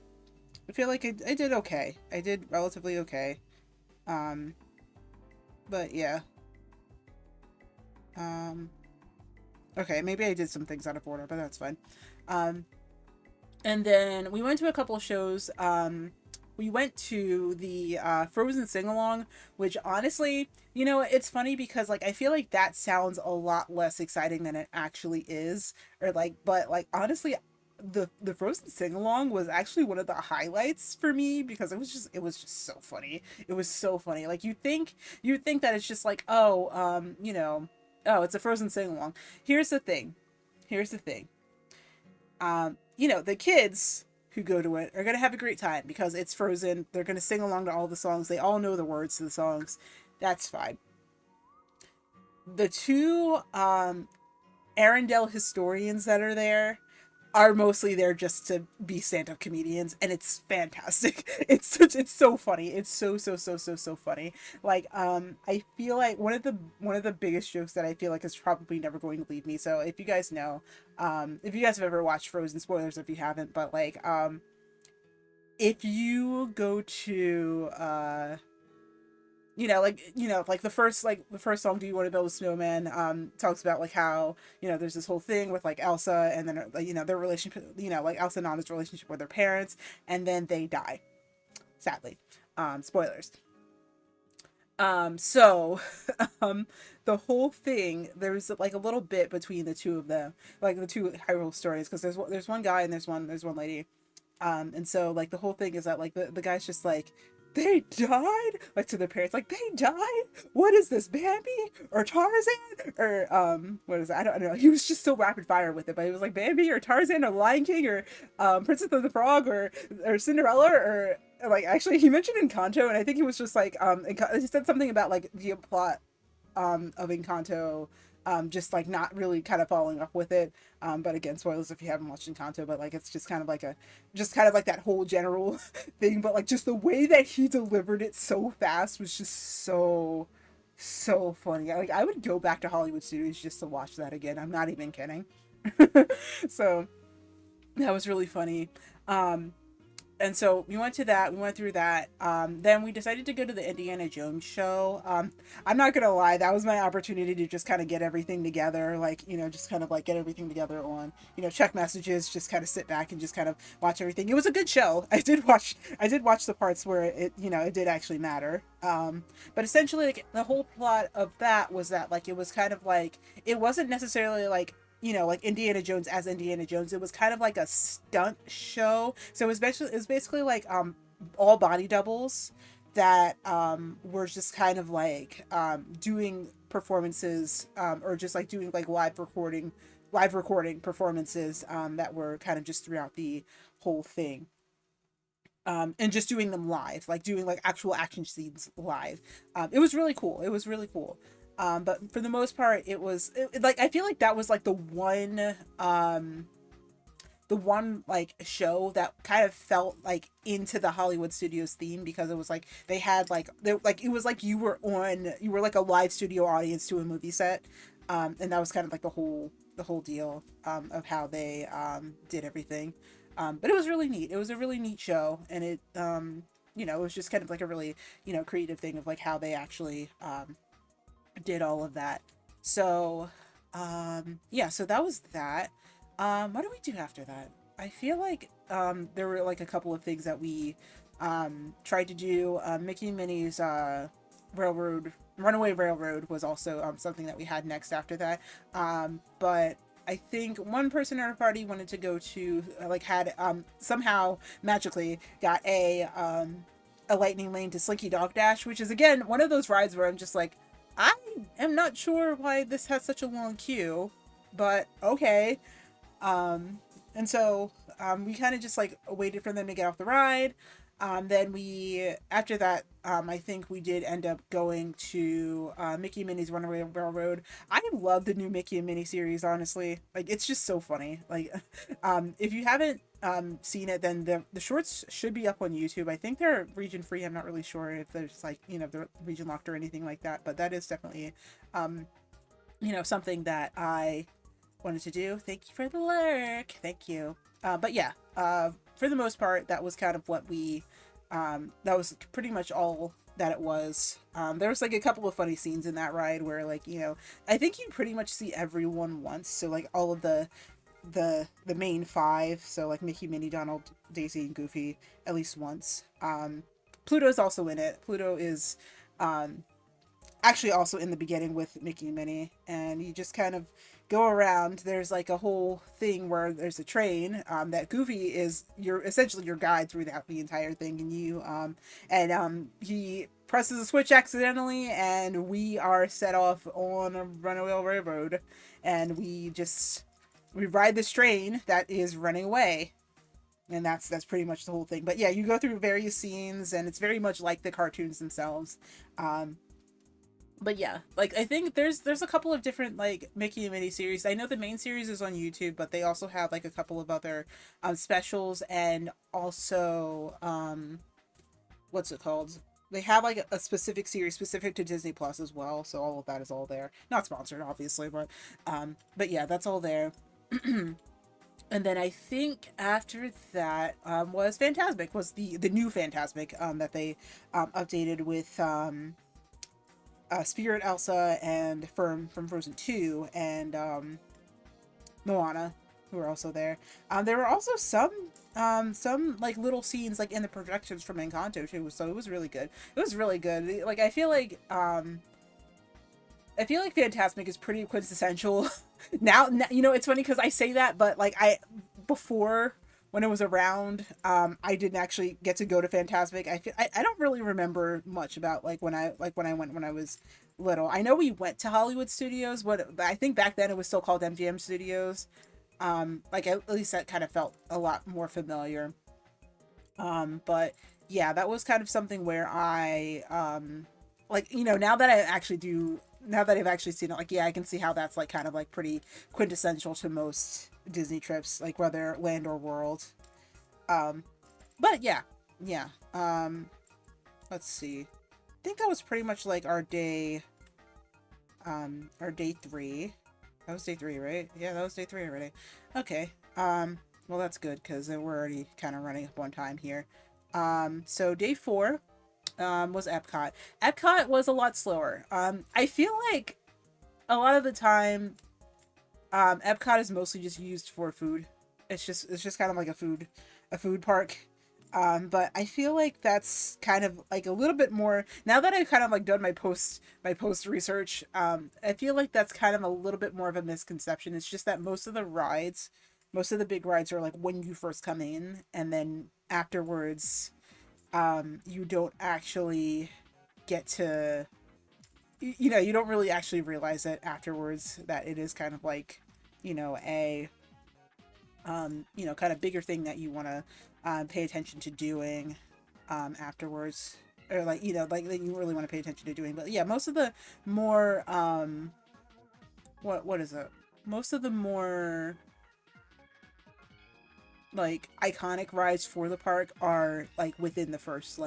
Speaker 1: feel like I did okay. I did relatively okay. But yeah. Okay, maybe I did some things out of order, but that's fine. And then we went to a couple of shows. We went to the Frozen sing-along, which honestly, it's funny because like I feel like that sounds a lot less exciting than it actually is, or like, but like honestly, the Frozen sing-along was actually one of the highlights for me because it was just so funny. It was so funny. Like you think that it's just like, oh, oh, it's a Frozen sing-along. Here's the thing. The kids who go to it are going to have a great time because it's Frozen. They're going to sing along to all the songs. They all know the words to the songs. That's fine. The 2 Arendelle historians that are there, are mostly there just to be stand-up comedians, and it's fantastic. It's so funny. It's so funny. Like I feel like one of the biggest jokes that I feel like is probably never going to leave me. So if you guys know, if you guys have ever watched Frozen, spoilers if you haven't, but like if you go to like the first song, "Do You Want to Build a Snowman," talks about like how, there's this whole thing with like Elsa, and then their relationship, like Elsa and Anna's relationship with their parents, and then they die, sadly. Spoilers. So the whole thing, there's like a little bit between the two of them, like the two Hyrule stories, because there's one guy and there's one lady. And so like the whole thing is that like the guy's just like, they died, like to their parents, like they died. What is this, Bambi or Tarzan or what is it? I don't know. He was just so rapid fire with it, but he was like Bambi or Tarzan or Lion King or Princess of the Frog or Cinderella or like actually he mentioned Encanto, and I think he was just like he said something about like the plot of Encanto, just like not really kind of following up with it. But again, spoilers if you haven't watched Encanto, but like it's just kind of like that whole general thing. But like just the way that he delivered it so fast was just so funny. Like I would go back to Hollywood Studios just to watch that again. I'm not even kidding. So that was really funny. Um, and so we went to that, we went through that. Then we decided to go to the Indiana Jones show. I'm not gonna lie, that was my opportunity to just kind of get everything together, like, just kind of like get everything together on, check messages, just kind of sit back and just kind of watch everything. It was a good show. I did watch the parts where it did actually matter. But essentially, like, the whole plot of that was that, like, it was kind of like, it wasn't necessarily like, like Indiana Jones as Indiana Jones. It was kind of like a stunt show. So it was basically like all body doubles that were just kind of like doing performances, or just like doing like live recording performances that were kind of just throughout the whole thing. And just doing them live, like doing like actual action scenes live. It was really cool. It was really cool. But for the most part, like I feel like that was like the one like show that kind of felt like into the Hollywood Studios theme, because it was like they had like it was like you were like a live studio audience to a movie set. And that was kind of like the whole deal of how they did everything. But it was really neat. It was a really neat show, and it was just kind of like a really, creative thing of like how they actually did all of that. So, yeah, so that was that. What do we do after that? I feel like there were like a couple of things that we tried to do. Mickey and Minnie's Railroad, Runaway Railroad was also something that we had next after that. But I think one person in our party wanted to go to like had somehow magically got a lightning lane to Slinky Dog Dash, which is again one of those rides where I'm just like, I am not sure why this has such a long queue, but okay. Um, and so we kind of just like waited for them to get off the ride. Then after that, I think we did end up going to Mickey and Minnie's Runaway Railroad. I love the new Mickey and Minnie series, honestly. Like, it's just so funny. Like, if you haven't seen it, then the shorts should be up on YouTube. I think they're region free. I'm not really sure if there's like, they're region locked or anything like that, but that is definitely, something that I wanted to do. Thank you for the lurk. Thank you. But yeah, for the most part, that was kind of what that was pretty much all that it was. There was like a couple of funny scenes in that ride where like, I think you pretty much see everyone once. So like all of the main five. So like Mickey, Minnie, Donald, Daisy, and Goofy at least once. Pluto's also in it. Pluto is, actually also in the beginning with Mickey and Minnie, and you just kind of go around. There's like a whole thing where there's a train that Goofy is essentially your guide throughout the entire thing, and he presses a switch accidentally, and we are set off on a runaway railroad, and we ride this train that is running away. And that's pretty much the whole thing. But yeah, you go through various scenes, and it's very much like the cartoons themselves. But yeah, like I think there's a couple of different like Mickey and Minnie series. I know the main series is on YouTube, but they also have like a couple of other specials, and also what's it called? They have like a specific series specific to Disney Plus as well. So all of that is all there. Not sponsored, obviously, but yeah, that's all there. And then I think after that was Fantasmic, was the new Fantasmic that they updated with Spirit, Elsa, and from Frozen 2, and Moana, who were also there. There were also some like little scenes like in the projections from Encanto too, so it was really good. It was really good. Like I feel like Fantasmic is pretty quintessential. Now, you know, it's funny because I say that, but like before, when it was around, I didn't actually get to go to Fantasmic. I don't really remember much about when I went when I was little. I know we went to Hollywood Studios, but I think back then it was still called MGM Studios. Like at least that kind of felt a lot more familiar. But yeah, that was kind of something where like, you know, now that I've actually seen it, like, yeah, I can see how that's like kind of like pretty quintessential to most Disney trips, like whether land or world. Um, but yeah, yeah. Let's see. I think that was pretty much like our day three. That was day three, right? Yeah, that was day three already. Okay. Well, that's good because we're already kind of running up on time here. So day four, was Epcot. Epcot was a lot slower. I feel like a lot of the time, Epcot is mostly just used for food. It's just kind of like a food park. But I feel like that's kind of like a little bit more now that I've kind of like done my post research. I feel like that's kind of a little bit more of a misconception. It's just that most of the big rides are like when you first come in, and then afterwards, you don't actually get to, you know, you don't really actually realize it afterwards that it is kind of like, you know, a you know, kind of bigger thing that you want to pay attention to doing afterwards, or like, you know, like that you really want to pay attention to doing. But yeah, most of the more what is it, most of the more like iconic rides for the park are like within the first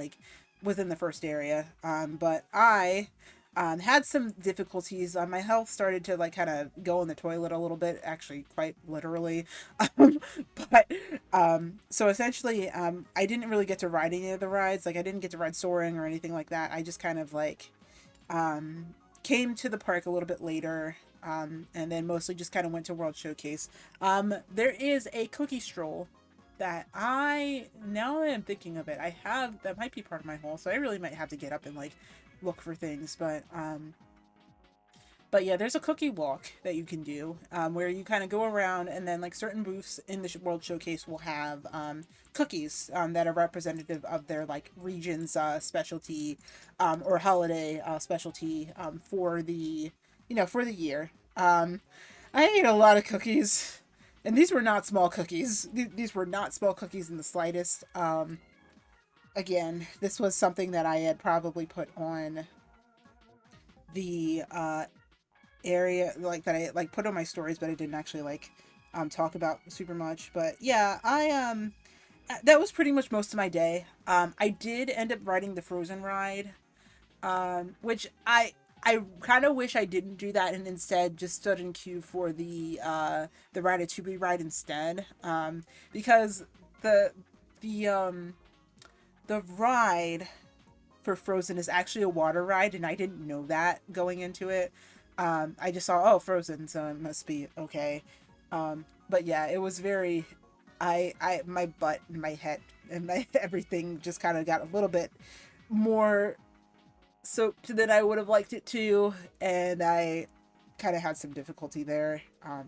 Speaker 1: area. But I had some difficulties. My health started to like kind of go in the toilet a little bit, actually quite literally. um, but so essentially, I didn't really get to ride any of the rides. Like I didn't get to ride Soaring or anything like that. I just kind of like um, came to the park a little bit later. And then mostly just kind of went to World Showcase. There is a cookie stroll that now that I'm thinking of it, I have that might be part of my haul, so I really might have to get up and like look for things. But yeah, there's a cookie walk that you can do, where you kind of go around, and then like certain booths in the World Showcase will have cookies that are representative of their like region's specialty, or holiday specialty, for the, you know, for the year. I ate a lot of cookies, and these were not small cookies. These were not small cookies in the slightest. Again, this was something that I had probably put on the area, like that I like put on my stories, but I didn't actually like talk about super much. But yeah, I that was pretty much most of my day. I did end up riding the Frozen ride, which I kind of wish I didn't do that and instead just stood in queue for the Ratatouille ride instead. Because the the um the ride for Frozen is actually a water ride, and I didn't know that going into it. I just saw, oh, Frozen, so it must be okay. But yeah, it was very, my butt and my head and my everything just kind of got a little bit more soaked than I would have liked it to, and I kind of had some difficulty there.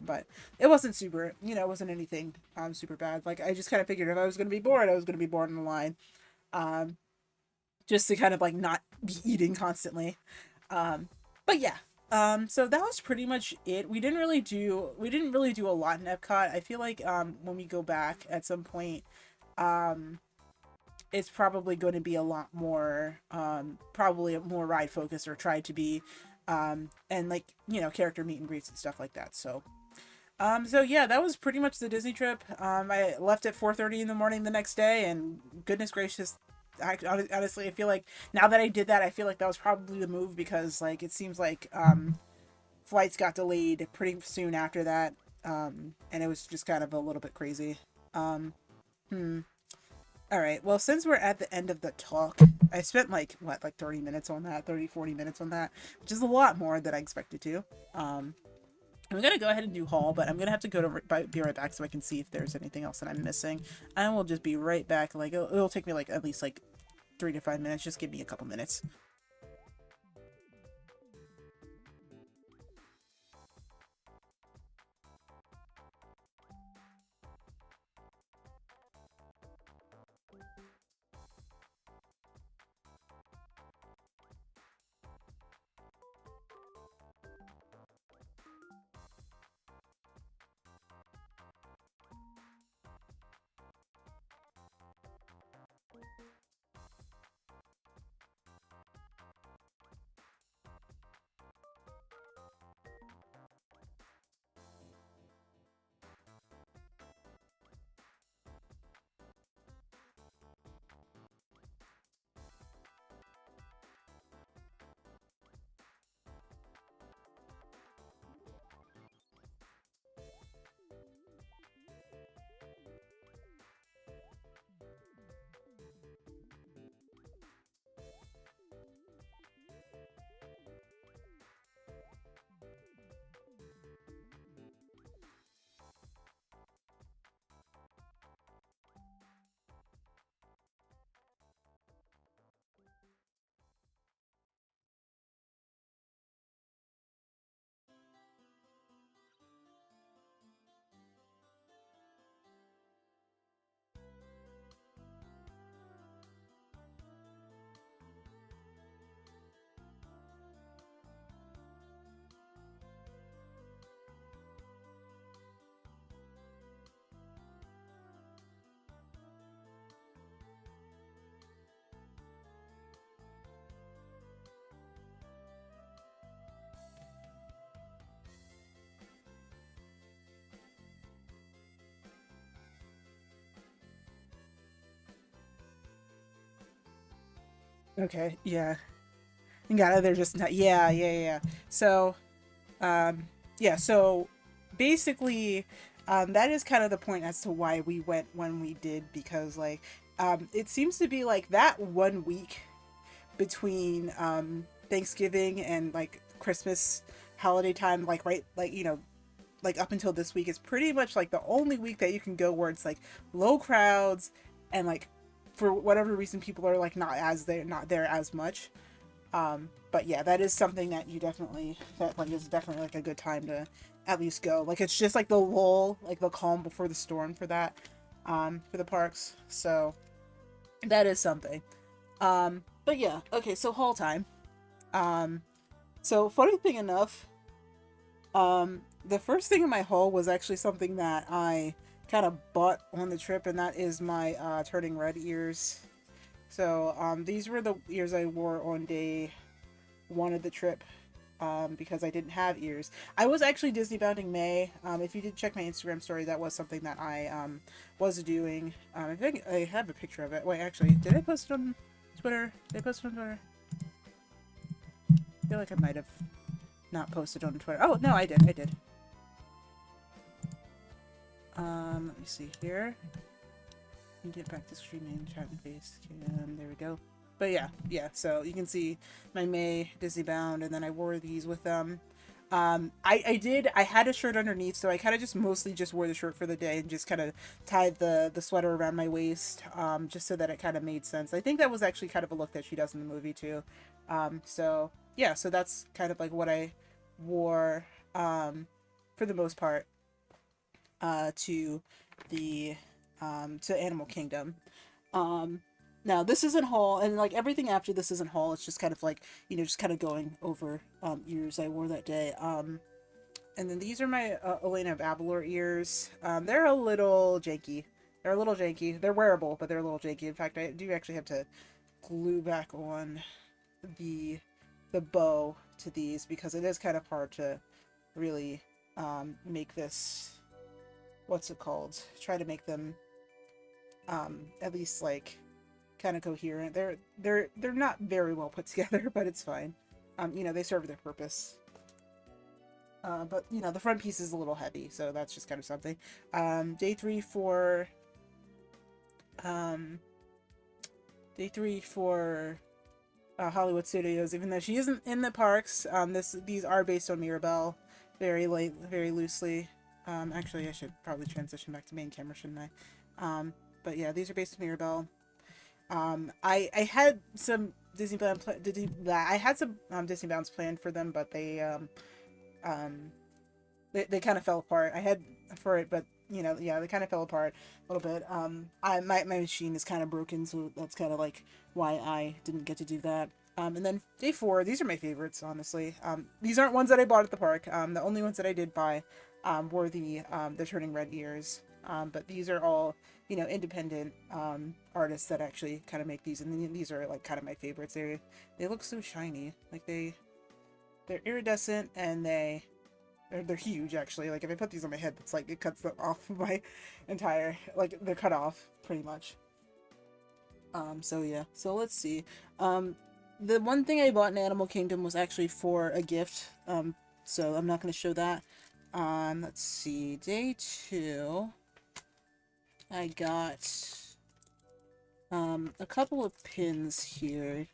Speaker 1: But it wasn't super, you know, it wasn't anything super bad. Like I just kind of figured if I was going to be bored, I was going to be bored in the line. Um, just to kind of like not be eating constantly. Um, but yeah. So that was pretty much it. We didn't really do a lot in Epcot. I feel like when we go back at some point, um it's probably going to be a lot more probably more ride focused, or try to be and like, you know, character meet and greets and stuff like that. So yeah, that was pretty much the Disney trip. I left at 4:30 in the morning the next day, and goodness gracious, honestly, I feel like now that I did that, I feel like that was probably the move, because like it seems like flights got delayed pretty soon after that, and it was just kind of a little bit crazy. Um, hmm. All right. Well, since we're at the end of the talk, I spent like what, like 30 minutes on that, 30, 40 minutes on that, which is a lot more than I expected to. Um, I'm gonna go ahead and do haul, but I'm gonna have to go to be right back so I can see if there's anything else that I'm missing. I will just be right back. Like it'll take me like at least like 3 to 5 minutes. Just give me a couple minutes. Okay. Yeah. Got it. They're just not. Yeah. Yeah. Yeah. So, um, yeah. So, basically, that is kind of the point as to why we went when we did, because like, it seems to be like that 1 week between Thanksgiving and like Christmas holiday time, like right, like you know, like up until this week is pretty much like the only week that you can go where it's like low crowds, and like for whatever reason people are like not there as much. But yeah, that is something that you definitely, that like is definitely like a good time to at least go. Like it's just like the lull, like the calm before the storm for that, for the parks. So that is something. But yeah, okay, so haul time. Um, so funny thing enough, the first thing in my haul was actually something that I kind of bought on the trip, and that is my turning red ears. So these were the ears I wore on day one of the trip, because I didn't have ears. I was actually Disney bounding May. If you did check my Instagram story, that was something that I was doing. I think I have a picture of it. Wait, actually, did I post it on Twitter? Did I post it on Twitter? I feel like I might have not posted on Twitter. Oh, no, I did. I did. Let me see here. Get back to streaming, chat and face cam. There we go. But yeah. So you can see my May Disney Bound, and then I wore these with them. I had a shirt underneath, so I kind of just mostly just wore the shirt for the day and just kind of tied the sweater around my waist, just so that it kind of made sense. I think that was actually kind of a look that she does in the movie too. So yeah, so that's kind of like what I wore, for the most part, to the to Animal Kingdom. Um, Now this isn't haul, and like everything after this isn't haul. It's just kind of like, you know, just kind of going over ears I wore that day. And then these are my Elena of Avalor ears. They're a little janky. They're a little janky. They're wearable, but they're a little janky. In fact, I do actually have to glue back on the the bow to these because it is kind of hard to really make this, what's it called? Try to make them at least like kind of coherent. They're not very well put together, but it's fine. You know, they serve their purpose. But you know, the front piece is a little heavy, so that's just kind of something. Day three for Hollywood Studios, even though she isn't in the parks. These are based on Mirabelle, very loosely. Actually, I should probably transition back to main camera, shouldn't I? But yeah, these are based on Mirabelle. I had some Disneyland Disneybounds planned for them, but they kind of fell apart. I had for it, but you know, yeah, they kind of fell apart a little bit. My machine is kind of broken, so that's kind of like why I didn't get to do that. And then day four, these are my favorites, honestly. These aren't ones that I bought at the park. The only ones that I did buy were the Turning Red Ears. But these are all, you know, independent artists that actually kind of make these, and these are like kind of my favorites. They look so shiny, like they're iridescent, and they're huge actually. Like if I put these on my head, it's like it cuts them off my entire, like they're cut off pretty much. So yeah, so let's see. The one thing I bought in Animal Kingdom was actually for a gift. So I'm not going to show that. Let's see, day two, I got a couple of pins here.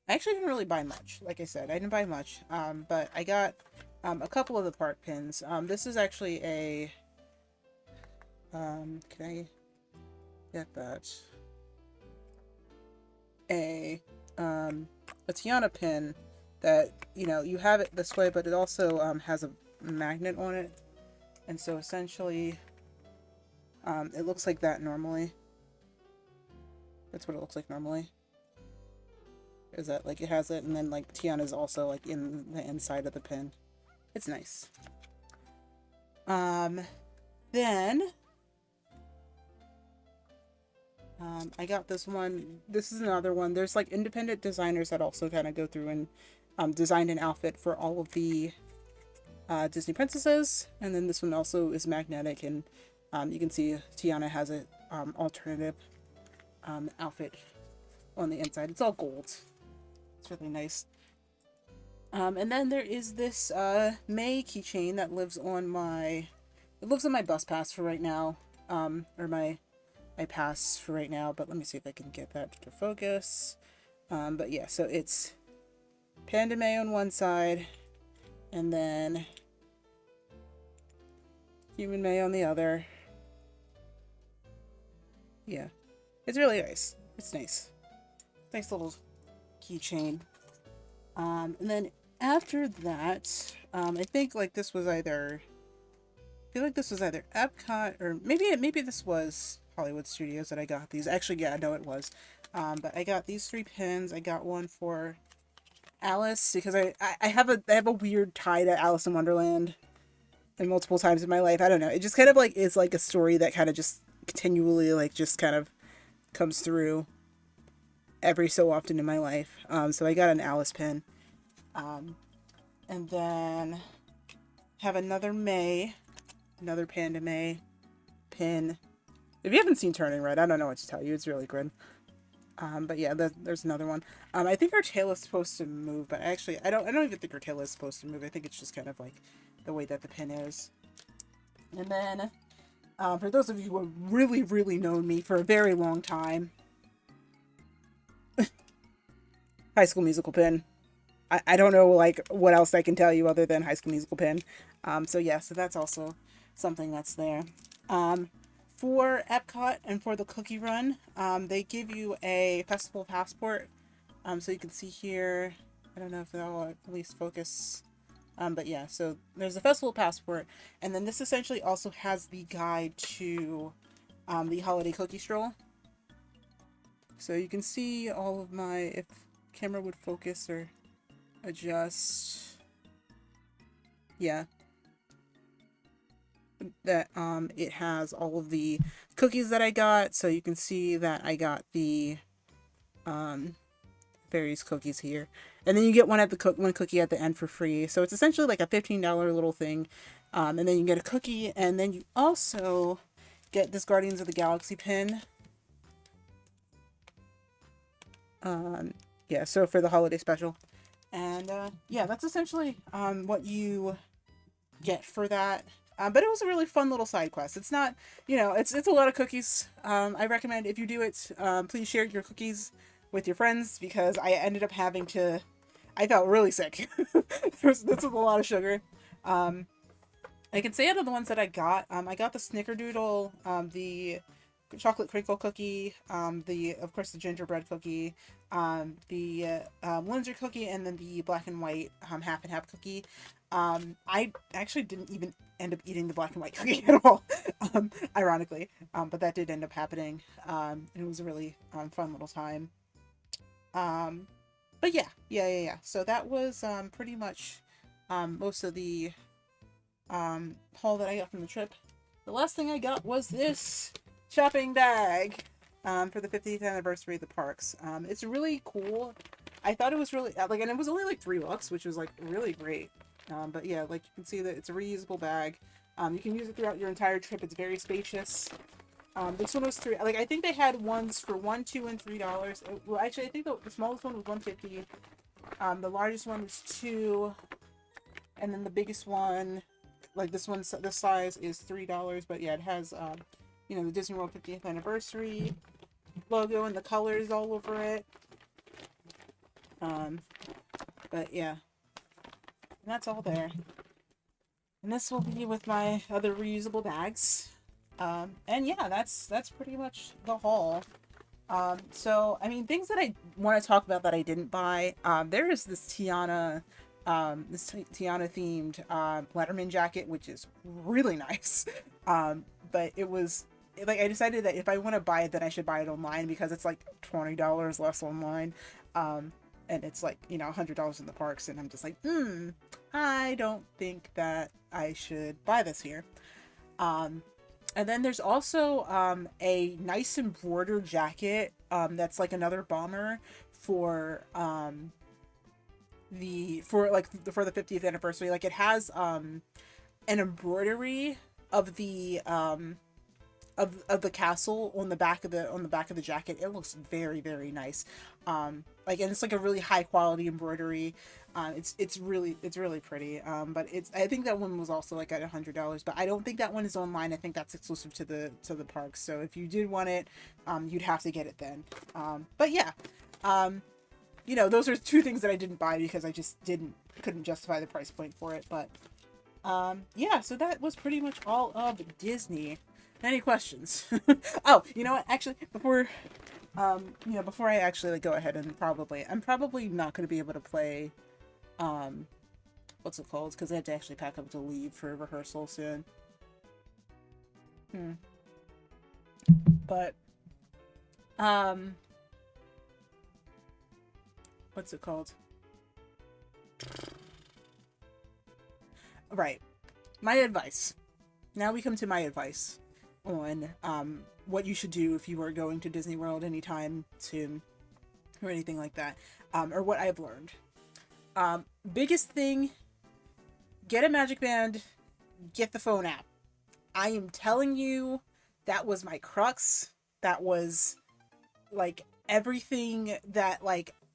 Speaker 1: I actually didn't really buy much. Like I said, I didn't buy much. But I got a couple of the park pins. This is actually a can I get that? A Tiana pin that, you know, you have it this way, but it also has a magnet on it, and so essentially it looks like that normally. That's what it looks like normally. Is that like it has it, and then like Tiana's also like in the inside of the pin. It's nice. Then I got this one. This is another one. There's like independent designers that also kind of go through and designed an outfit for all of the Disney princesses, and then this one also is magnetic, and you can see Tiana has a alternative outfit on the inside. It's all gold. It's really nice. And then there is this May keychain that lives on my bus pass for right now, or my pass for right now. But let me see if I can get that to focus. But yeah, so it's Panda May on one side, and then Human May on the other. Yeah, it's really nice. It's nice. Nice little keychain. And then after that, I think like this was either, I feel like this was either Epcot or maybe this was Hollywood Studios that I got these. Actually, yeah, no, it was. But I got these 3 pins. I got one for Alice because I have a weird tie to Alice in Wonderland, and multiple times in my life. I don't know. It just kind of like is like a story that kind of just continually like just kind of comes through every so often in my life. So I got an Alice pin. And then have another Panda May pin. If you haven't seen Turning Red, I don't know what to tell you. It's really good. But yeah, there's another one. I think her tail is supposed to move, but actually, I don't even think her tail is supposed to move. I think it's just kind of like the way that the pin is. And then, for those of you who have really, really known me for a very long time, High School Musical pin. I don't know like what else I can tell you other than High School Musical pin. So yeah, so that's also something that's there. For Epcot and for the Cookie Run, they give you a festival passport. So you can see here, I don't know if that'll at least focus. But yeah, so there's a festival passport, and then this essentially also has the guide to the holiday cookie stroll. So you can see all of my, if camera would focus or adjust, yeah, that it has all of the cookies that I got. So you can see that I got the Fairies cookies here, and then you get one cookie at the end for free. So it's essentially like a $15 little thing, and then you get a cookie, and then you also get this Guardians of the Galaxy pin. Yeah, so for the holiday special, and yeah, that's essentially what you get for that. But it was a really fun little side quest. It's not, it's a lot of cookies. I recommend if you do it, please share your cookies with your friends because I ended up having to. I felt really sick. This was a lot of sugar. I can say out of the ones that I got the Snickerdoodle, the chocolate crinkle cookie, of course the gingerbread cookie, the Linzer cookie, and then the black and white half and half cookie. I actually didn't even end up eating the black and white cookie at all, ironically, but that did end up happening. It was a really fun little time. But yeah. So that was pretty much most of the haul that I got from the trip. The last thing I got was this shopping bag for the 50th anniversary of the parks. It's really cool. I thought it was really and it was only like $3, which was like really great. But yeah, like you can see that it's a reusable bag. You can use it throughout your entire trip. It's very spacious. This one was I think they had ones for $1, $2, and $3. Well, actually, I think the smallest one was $1.50. The largest one was $2, and then the biggest one, like this size is $3. But yeah, it has the Disney World 50th anniversary logo and the colors all over it. But yeah, and that's all there. And this will be with my other reusable bags. And yeah, that's pretty much the haul. So I mean, things that I want to talk about that I didn't buy. There is this Tiana themed Letterman jacket, which is really nice. But it was I decided that if I want to buy it, then I should buy it online because it's like $20 less online. And it's like, $100 in the parks, and I'm just like, I don't think that I should buy this here. And then there's also a nice embroidered jacket that's like another bomber for the 50th anniversary. Like it has an embroidery of the of the castle on the back of the jacket. It looks very, very nice. And it's like a really high quality embroidery. It's really pretty. But I think that one was also like at $100, but I don't think that one is online. I think that's exclusive to the parks. So if you did want it, you'd have to get it then. But yeah, those are two things that I didn't buy because I just couldn't justify the price point for it. But yeah, so that was pretty much all of Disney. Any questions? Oh, you know what? Actually, before I actually go ahead and I'm probably not going to be able to play, what's it called? Because I have to actually pack up to leave for rehearsal soon. But, what's it called? Right. My advice. Now we come to my advice on what you should do if you are going to Disney World anytime soon or anything like that, or what I've learned. Biggest thing, get a Magic Band, get the phone app. I am telling you, that was my crux. That was like everything that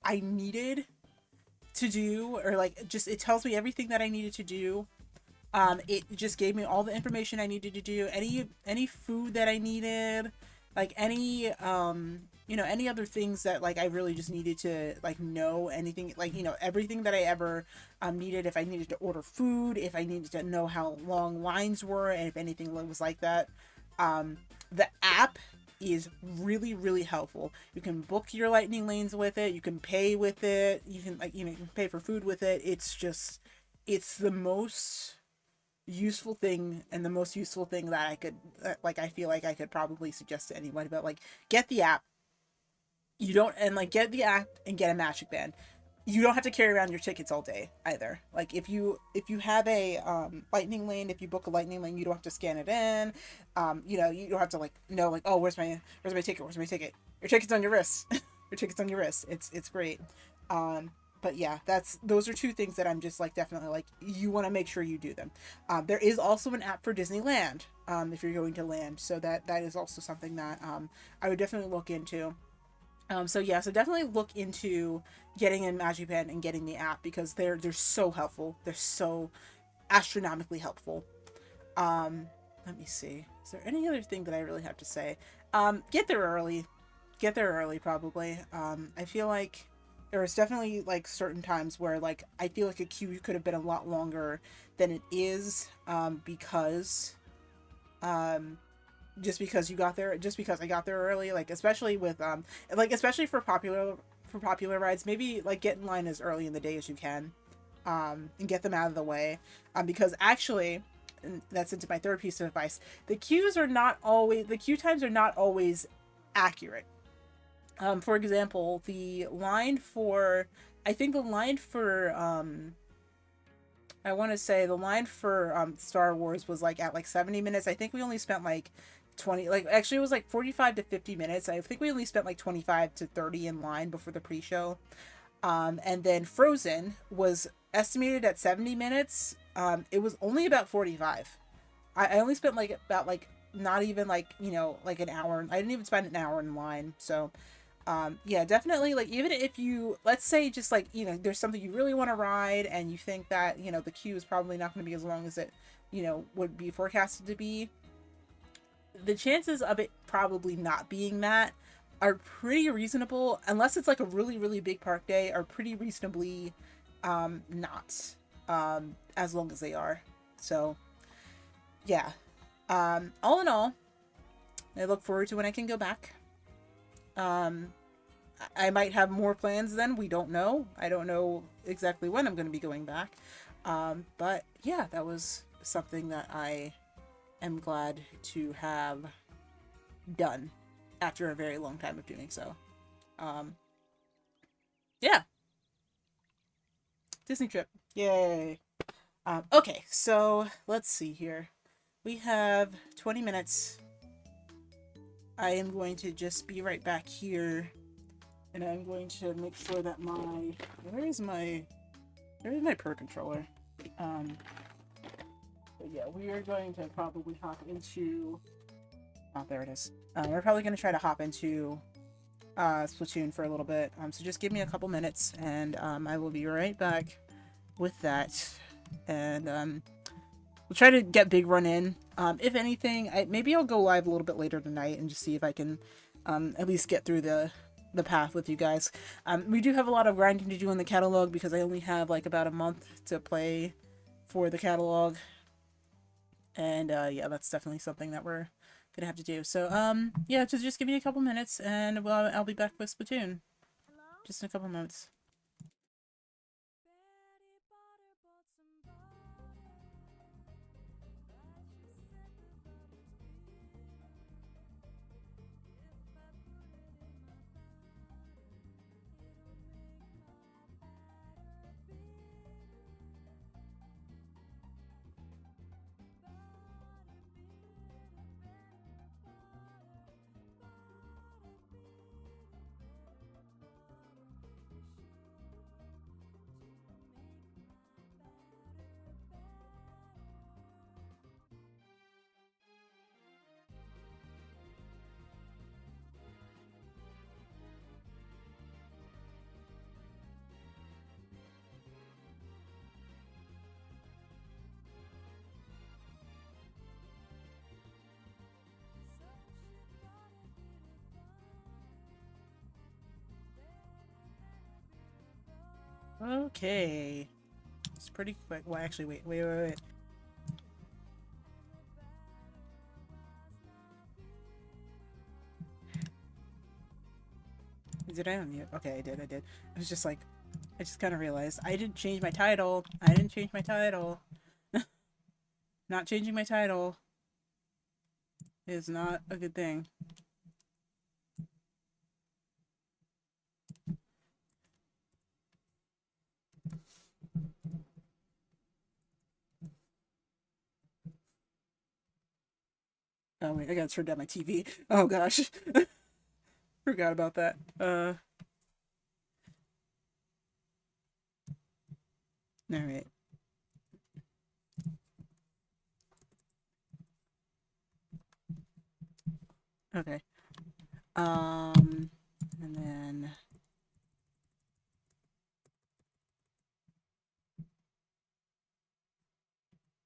Speaker 1: I needed to do, or it tells me everything that I needed to do. It just gave me all the information I needed to do, any food that I needed, any other things that I really just needed to know anything, everything that I ever needed. If I needed to order food, if I needed to know how long lines were, and if anything was like that. The app is really, really helpful. You can book your lightning lanes with it, you can pay with it, you can you can pay for food with it. It's the most useful thing, and the most useful thing that I could I feel like I could probably suggest to anyone. But get the app. Get the app and get a Magic Band. You don't have to carry around your tickets all day either. If you have a lightning lane, if you book a lightning lane, you don't have to scan it in. You don't have to know oh, where's my ticket, your ticket's on your wrist. or tickets on your wrist. It's great. But yeah, those are two things that I'm just like definitely like you want to make sure you do them. There is also an app for Disneyland if you're going to land, so that is also something that I would definitely look into. So yeah, so definitely look into getting in MagiPen and getting the app because they're so helpful. They're so astronomically helpful. Um, Let me see. Is there any other thing that I really have to say? Get there early. Get there early, probably. I feel like there was definitely like certain times where like I feel like a queue could have been a lot longer than it is. Um, just because you got there, just because I got there early, like especially with like especially for popular rides, maybe like get in line as early in the day as you can, and get them out of the way, because actually, and that's into my third piece of advice. The queue times are not always accurate. For example, I think the line for I want to say the line for Star Wars was like at like 70 minutes. I think we only spent like 20, like actually it was like 45 to 50 minutes. I think we only spent like 25 to 30 in line before the pre-show. And then Frozen was estimated at 70 minutes. It was only about 45. I only spent like about like not even like, like an hour. I didn't even spend an hour in line. So yeah, definitely, like even if you, let's say, just like, there's something you really want to ride and you think that, the queue is probably not going to be as long as it, would be forecasted to be, the chances of it probably not being that are pretty reasonable, unless it's like a really really big park day, are pretty reasonably not as long as they are. So yeah, all in all, I look forward to when I can go back. um I might have more plans then. We don't know. I don't know exactly when I'm going to be going back. But yeah, that was something that I am glad to have done after a very long time of doing so. Um, yeah, Disney trip. Yay. Okay, so let's see here. We have 20 minutes. I am going to just be right back here, and I'm going to make sure that where is my Pro controller? Um, but yeah, we are going to probably hop into. Oh, there it is. We're probably going to try to hop into Splatoon for a little bit. So just give me a couple minutes, and I will be right back with that. And we'll try to get Big Run in. If anything, maybe I'll go live a little bit later tonight and just see if I can at least get through the path with you guys. We do have a lot of grinding to do in the catalog because I only have like about a month to play for the catalog. And yeah, that's definitely something that we're gonna have to do. So yeah, just give me a couple minutes and I'll be back with Splatoon. Just in a couple moments. Okay. It's pretty quick. Well, actually, wait. Did I unmute? Okay, I did. I was just like, I just kind of realized I didn't change my title. Not changing my title is not a good thing. Oh wait, I gotta turn down my TV. Oh gosh. Forgot about that. Alright. Okay. And then...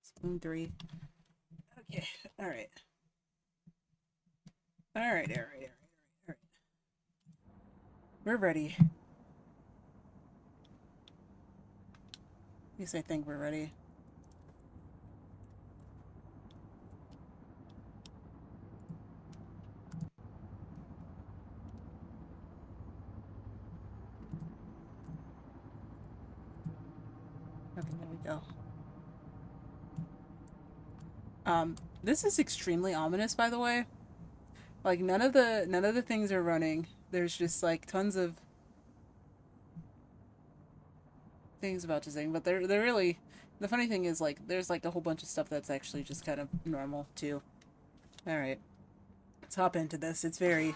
Speaker 1: Spoon 3. Okay, alright. Alright. We're ready. At least I think we're ready. Okay, there we go. This is extremely ominous, by the way. Like, none of the things are running. There's just, like, tons of things about to sing, but they're really... The funny thing is, like, there's, like, a whole bunch of stuff that's actually just kind of normal, too. Alright. Let's hop into this. It's very...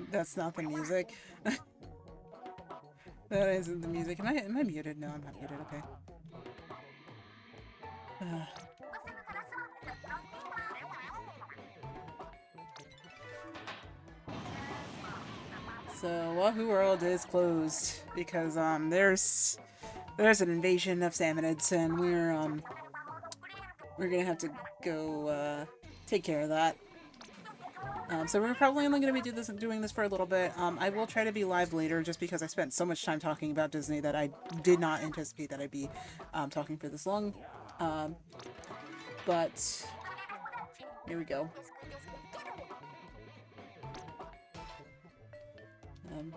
Speaker 1: That's not the music. That isn't the music. Am I muted? No, I'm not muted. Okay. So Wahoo World is closed because there's an invasion of Samonids, and we're gonna have to go take care of that. So we're probably only going to be doing this for a little bit. I will try to be live later just because I spent so much time talking about Disney that I did not anticipate that I'd be talking for this long. But here we go.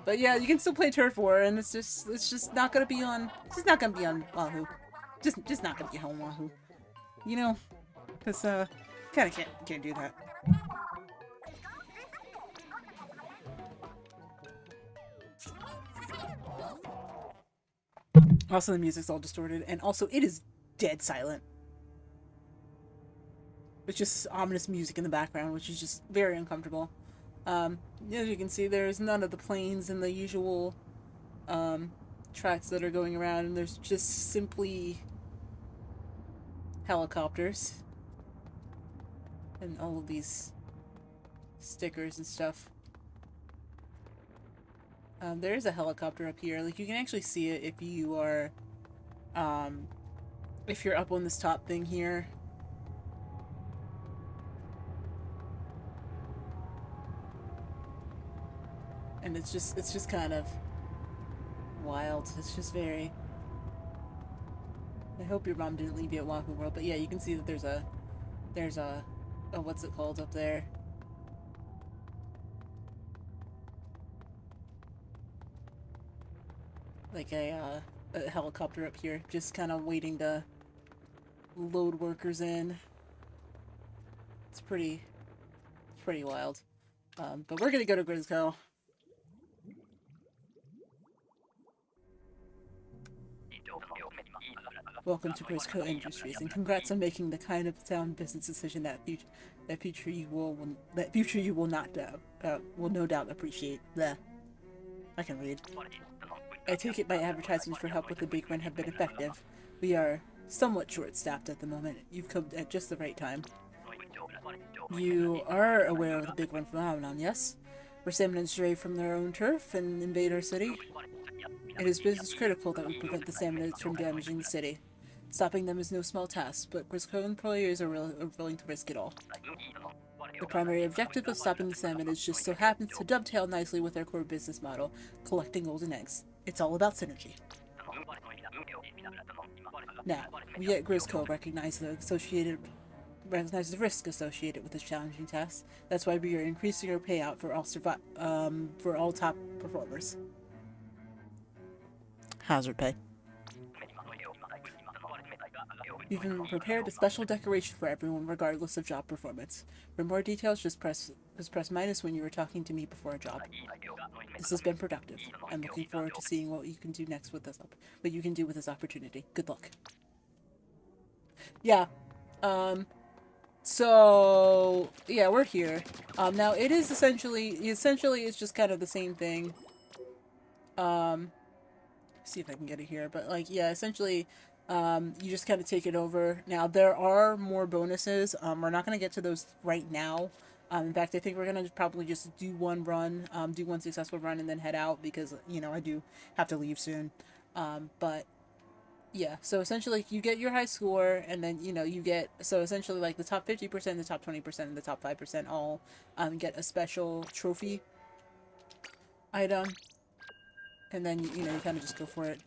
Speaker 1: But yeah, you can still play Turf War, and it's just not gonna be on. It's just not gonna be on Wahoo. Just not gonna be on Wahoo. You know, because kind of can't do that. Also, the music's all distorted, and also it is dead silent. It's just ominous music in the background, which is just very uncomfortable. As you can see, there's none of the planes and the usual tracks that are going around, and there's just simply helicopters and all of these stickers and stuff. There is a helicopter up here. Like, you can actually see it if you are, if you're up on this top thing here. And it's just kind of wild. It's just very... I hope your mom didn't leave you at Wahoo World, but yeah, you can see that there's a, oh, what's it called up there? Like a helicopter up here, just kind of waiting to load workers in. It's pretty wild. But we're gonna go to Grizzco. Welcome to Grizzco Industries, and congrats on making the kind of sound business decision that future you will no doubt appreciate. Bleh. I can read. I take it my advertisements for help with the big run have been effective. We are somewhat short-staffed at the moment. You've come at just the right time. You are aware of the big run phenomenon, yes? Where salmon stray from their own turf and invade our city? It is business critical that we prevent the salmonids from damaging the city. Stopping them is no small task, but Grizzco employers are willing to risk it all. The primary objective of stopping the salmonids just so happens to dovetail nicely with our core business model, collecting golden eggs. It's all about synergy. Now, we at Grizzco recognize the risk associated with this challenging task. That's why we are increasing our payout for all top performers. Hazard pay. We've even prepared a special decoration for everyone, regardless of job performance. For more details, just press minus when you were talking to me before a job. This has been productive. I'm looking forward to seeing what you can do next with this what you can do with this opportunity. Good luck. Yeah. So yeah, we're here. Now it is essentially it's just kind of the same thing. Um, see if I can get it here, but like yeah, essentially, you just kind of take it over. Now there are more bonuses. We're not gonna get to those right now. In fact, I think we're gonna probably just do one run, do one successful run, and then head out because you know I do have to leave soon. But yeah, so essentially you get your high score, and then you know you get so essentially like the top 50%, the top 20%, and the top 5% all get a special trophy item, and then you know you kind of just go for it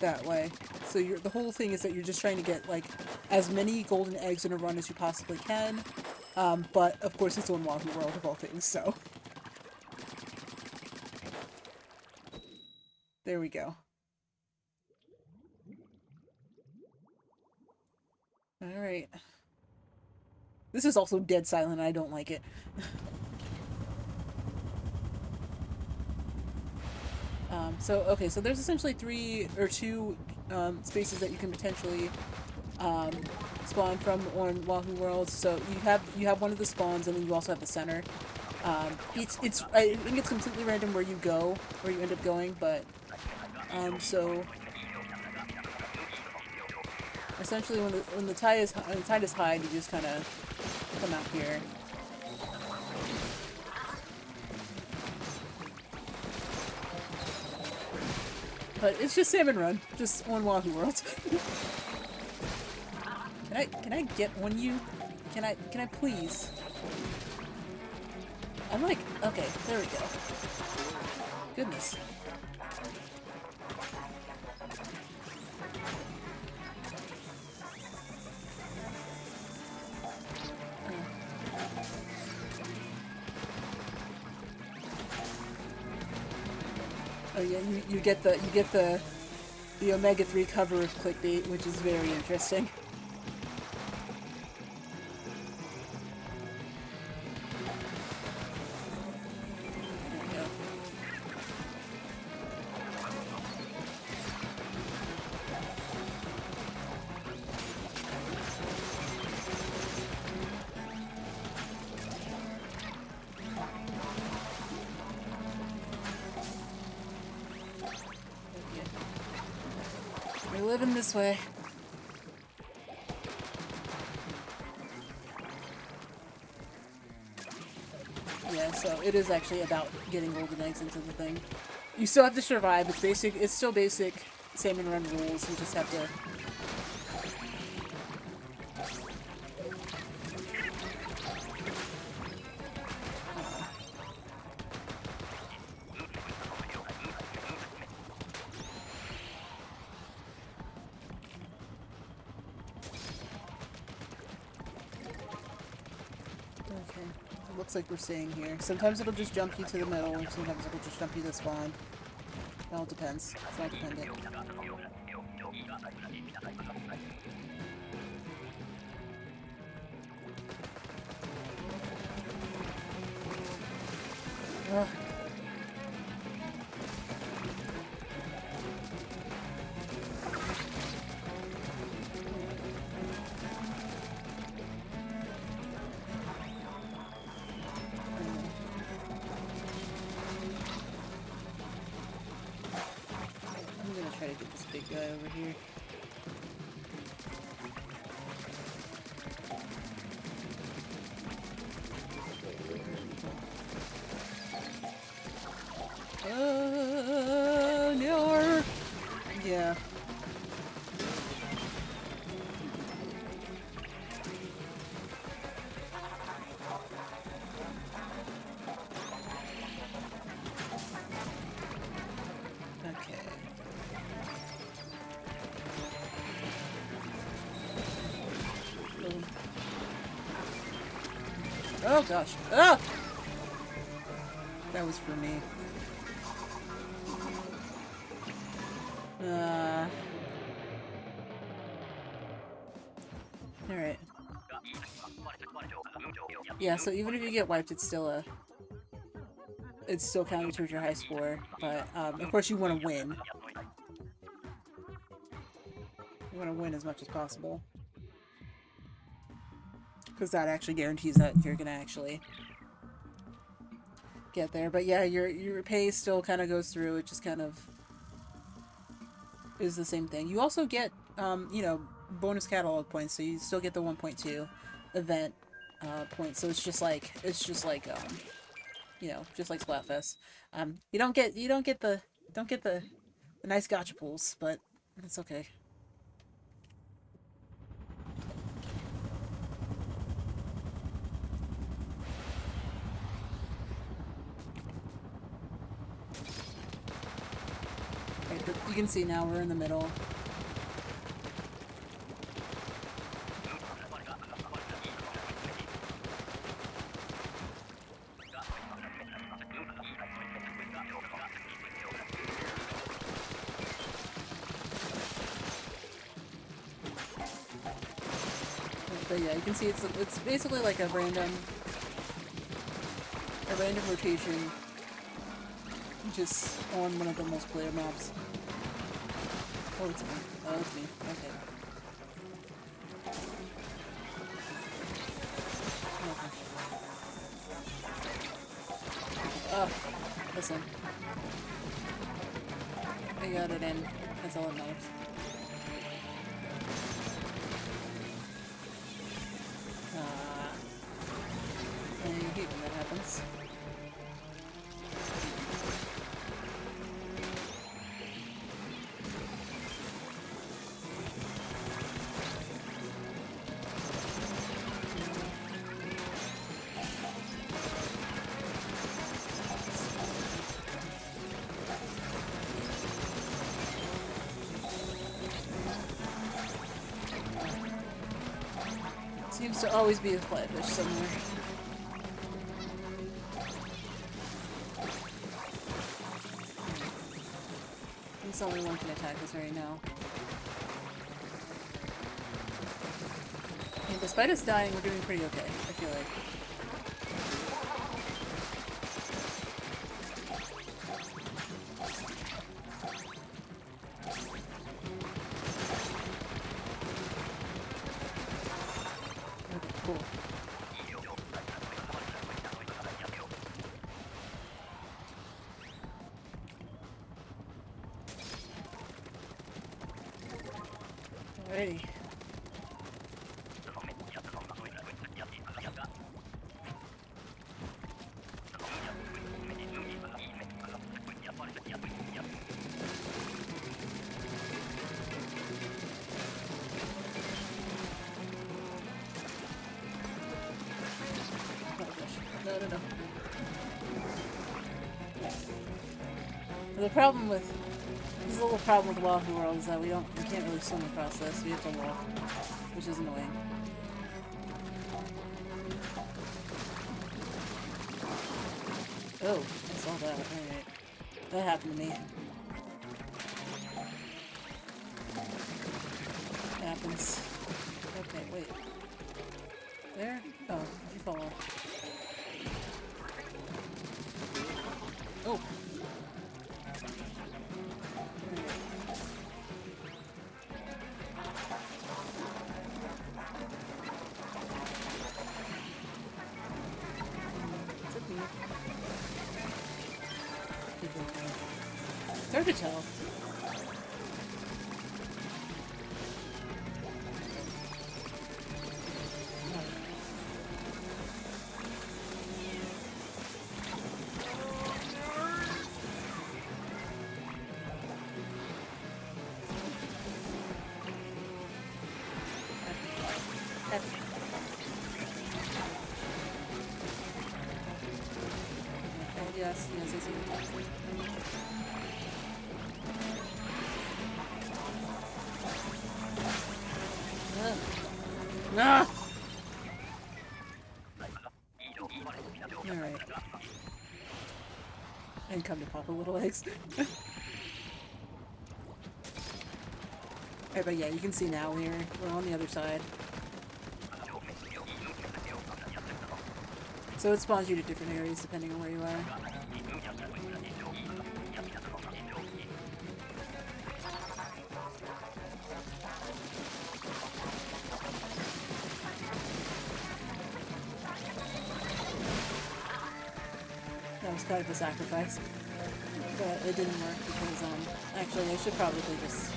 Speaker 1: that way. So the whole thing is that you're just trying to get like as many golden eggs in a run as you possibly can, but of course it's on Wahoo World of all things, so there we go. All right. This is also dead silent. I don't like it. Okay, so there's essentially two spaces that you can potentially um, spawn from on Wahoo World. So you have one of the spawns, and then you also have the center. It's I think it's completely random where you go, where you end up going, but so essentially when the tide is high, you just kind of come out here. But it's just Salmon Run, just on Wahoo World. Can I get on you? Can I please? I'm like, okay, there we go. Goodness. Oh yeah, you get the Omega-3 cover of clickbait, which is very interesting. We're living this way. Yeah, so it is actually about getting golden eggs into the thing. You still have to survive. It's basic. It's still basic Salmon Run rules. You just have to. Okay. It looks like we're staying here. Sometimes it'll just jump you to the middle, and sometimes it'll just jump you to spawn. It all depends. It's all dependent. Ugh. I'm gonna try to get this big guy over here. No. Yeah. Okay. Oh gosh. Ah! That was for me. Alright. Yeah, so even if you get wiped, it's still counting towards your high score, but of course you want to win. You want to win as much as possible. because that actually guarantees that you're gonna actually get there. But yeah, your pay still kind of goes through. It just kind of is the same thing. You also get you know, bonus catalog points, so you still get the 1.2 event points. So it's just like you know, just like Splatfest. You don't get the nice gotcha pools, but it's okay. Right, but you can see now we're in the middle. But yeah, you can see it's basically like a random rotation, just on one of the multiplayer maps. Oh, it's me. Oh, it's me. Okay. Oh, listen. I got it in. That's all that matters. I hate when that happens. Seems to always be a flyfish somewhere. I think only one can attack us right now. And despite us dying, we're doing pretty okay, I feel like. Cool. Alrighty. No. The problem with this little problem with Wahoo World is that we can't really swim across this. We have to walk, which is annoying. Oh, I saw that. Alright. That happened to me. It happens. Okay, wait. There? Oh, you fall off. Oh. It's hard to tell. Yes, I see. Ah! Alright. And come to Papa Little Eggs. Alright, but yeah, you can see now we're on the other side. So it spawns you to different areas depending on where you are.
Speaker 2: kind of a sacrifice. But it didn't work because, actually I should probably just...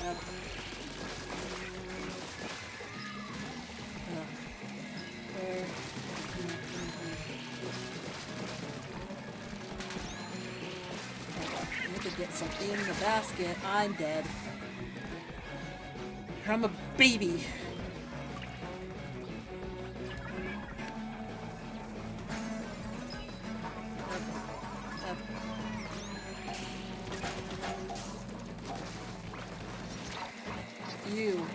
Speaker 2: Yep. Where? I need to get something in the basket. I'm dead. I'm a baby. You.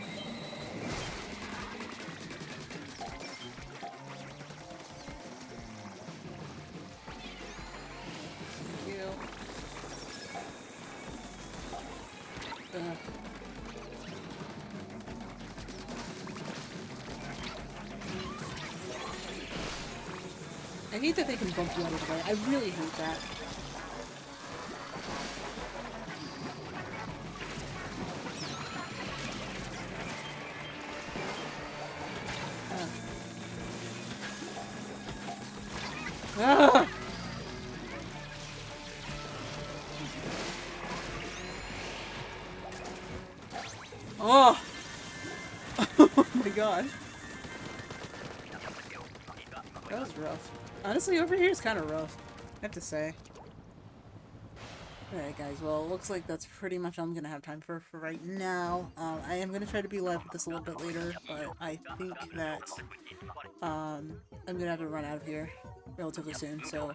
Speaker 2: You. I hate that they can bump you out of the way. I really hate that. Ah! Oh! Oh my god. That was rough. Honestly, over here is kind of rough, I have to say. Alright guys, well, it looks like that's pretty much all I'm gonna have time for right now. I am gonna try to be live with this a little bit later, but I think that I'm gonna have to run out of here relatively soon, so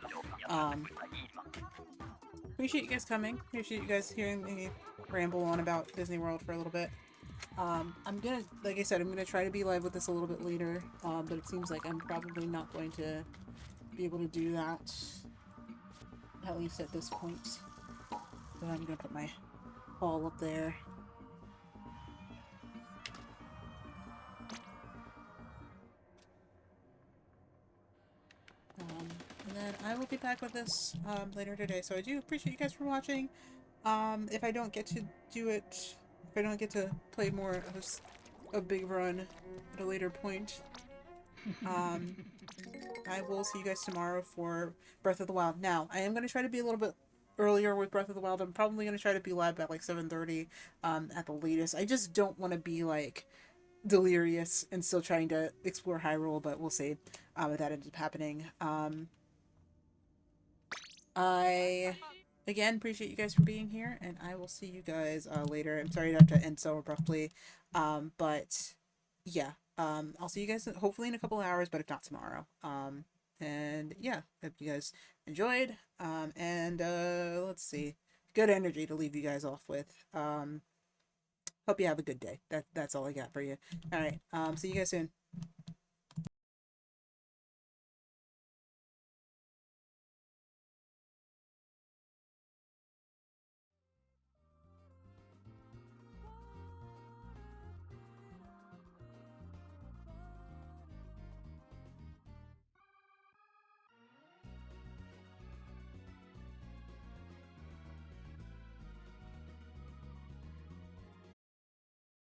Speaker 2: appreciate you guys coming. Appreciate you guys hearing me ramble on about Disney World for a little bit. I'm gonna, like I said, I'm gonna try to be live with this a little bit later, but it seems like I'm probably not going to be able to do that, at least at this point. So I'm gonna put my ball up there. And then I will be back with this later today. So I do appreciate you guys for watching. If I don't get to do it, if I don't get to play more of a big run at a later point, I will see you guys tomorrow for Breath of the Wild. Now, I am going to try to be a little bit earlier with Breath of the Wild. I'm probably going to try to be live at like 7:30 at the latest. I just don't want to be like delirious and still trying to explore Hyrule, but we'll see if that ends up happening. I again appreciate you guys for being here, and I will see you guys later. I'm sorry to have to end so abruptly, but yeah, I'll see you guys hopefully in a couple of hours, but if not tomorrow. And yeah, hope you guys enjoyed. And let's see, good energy to leave you guys off with. Hope you have a good day. That's all I got for you. All right. See you guys soon.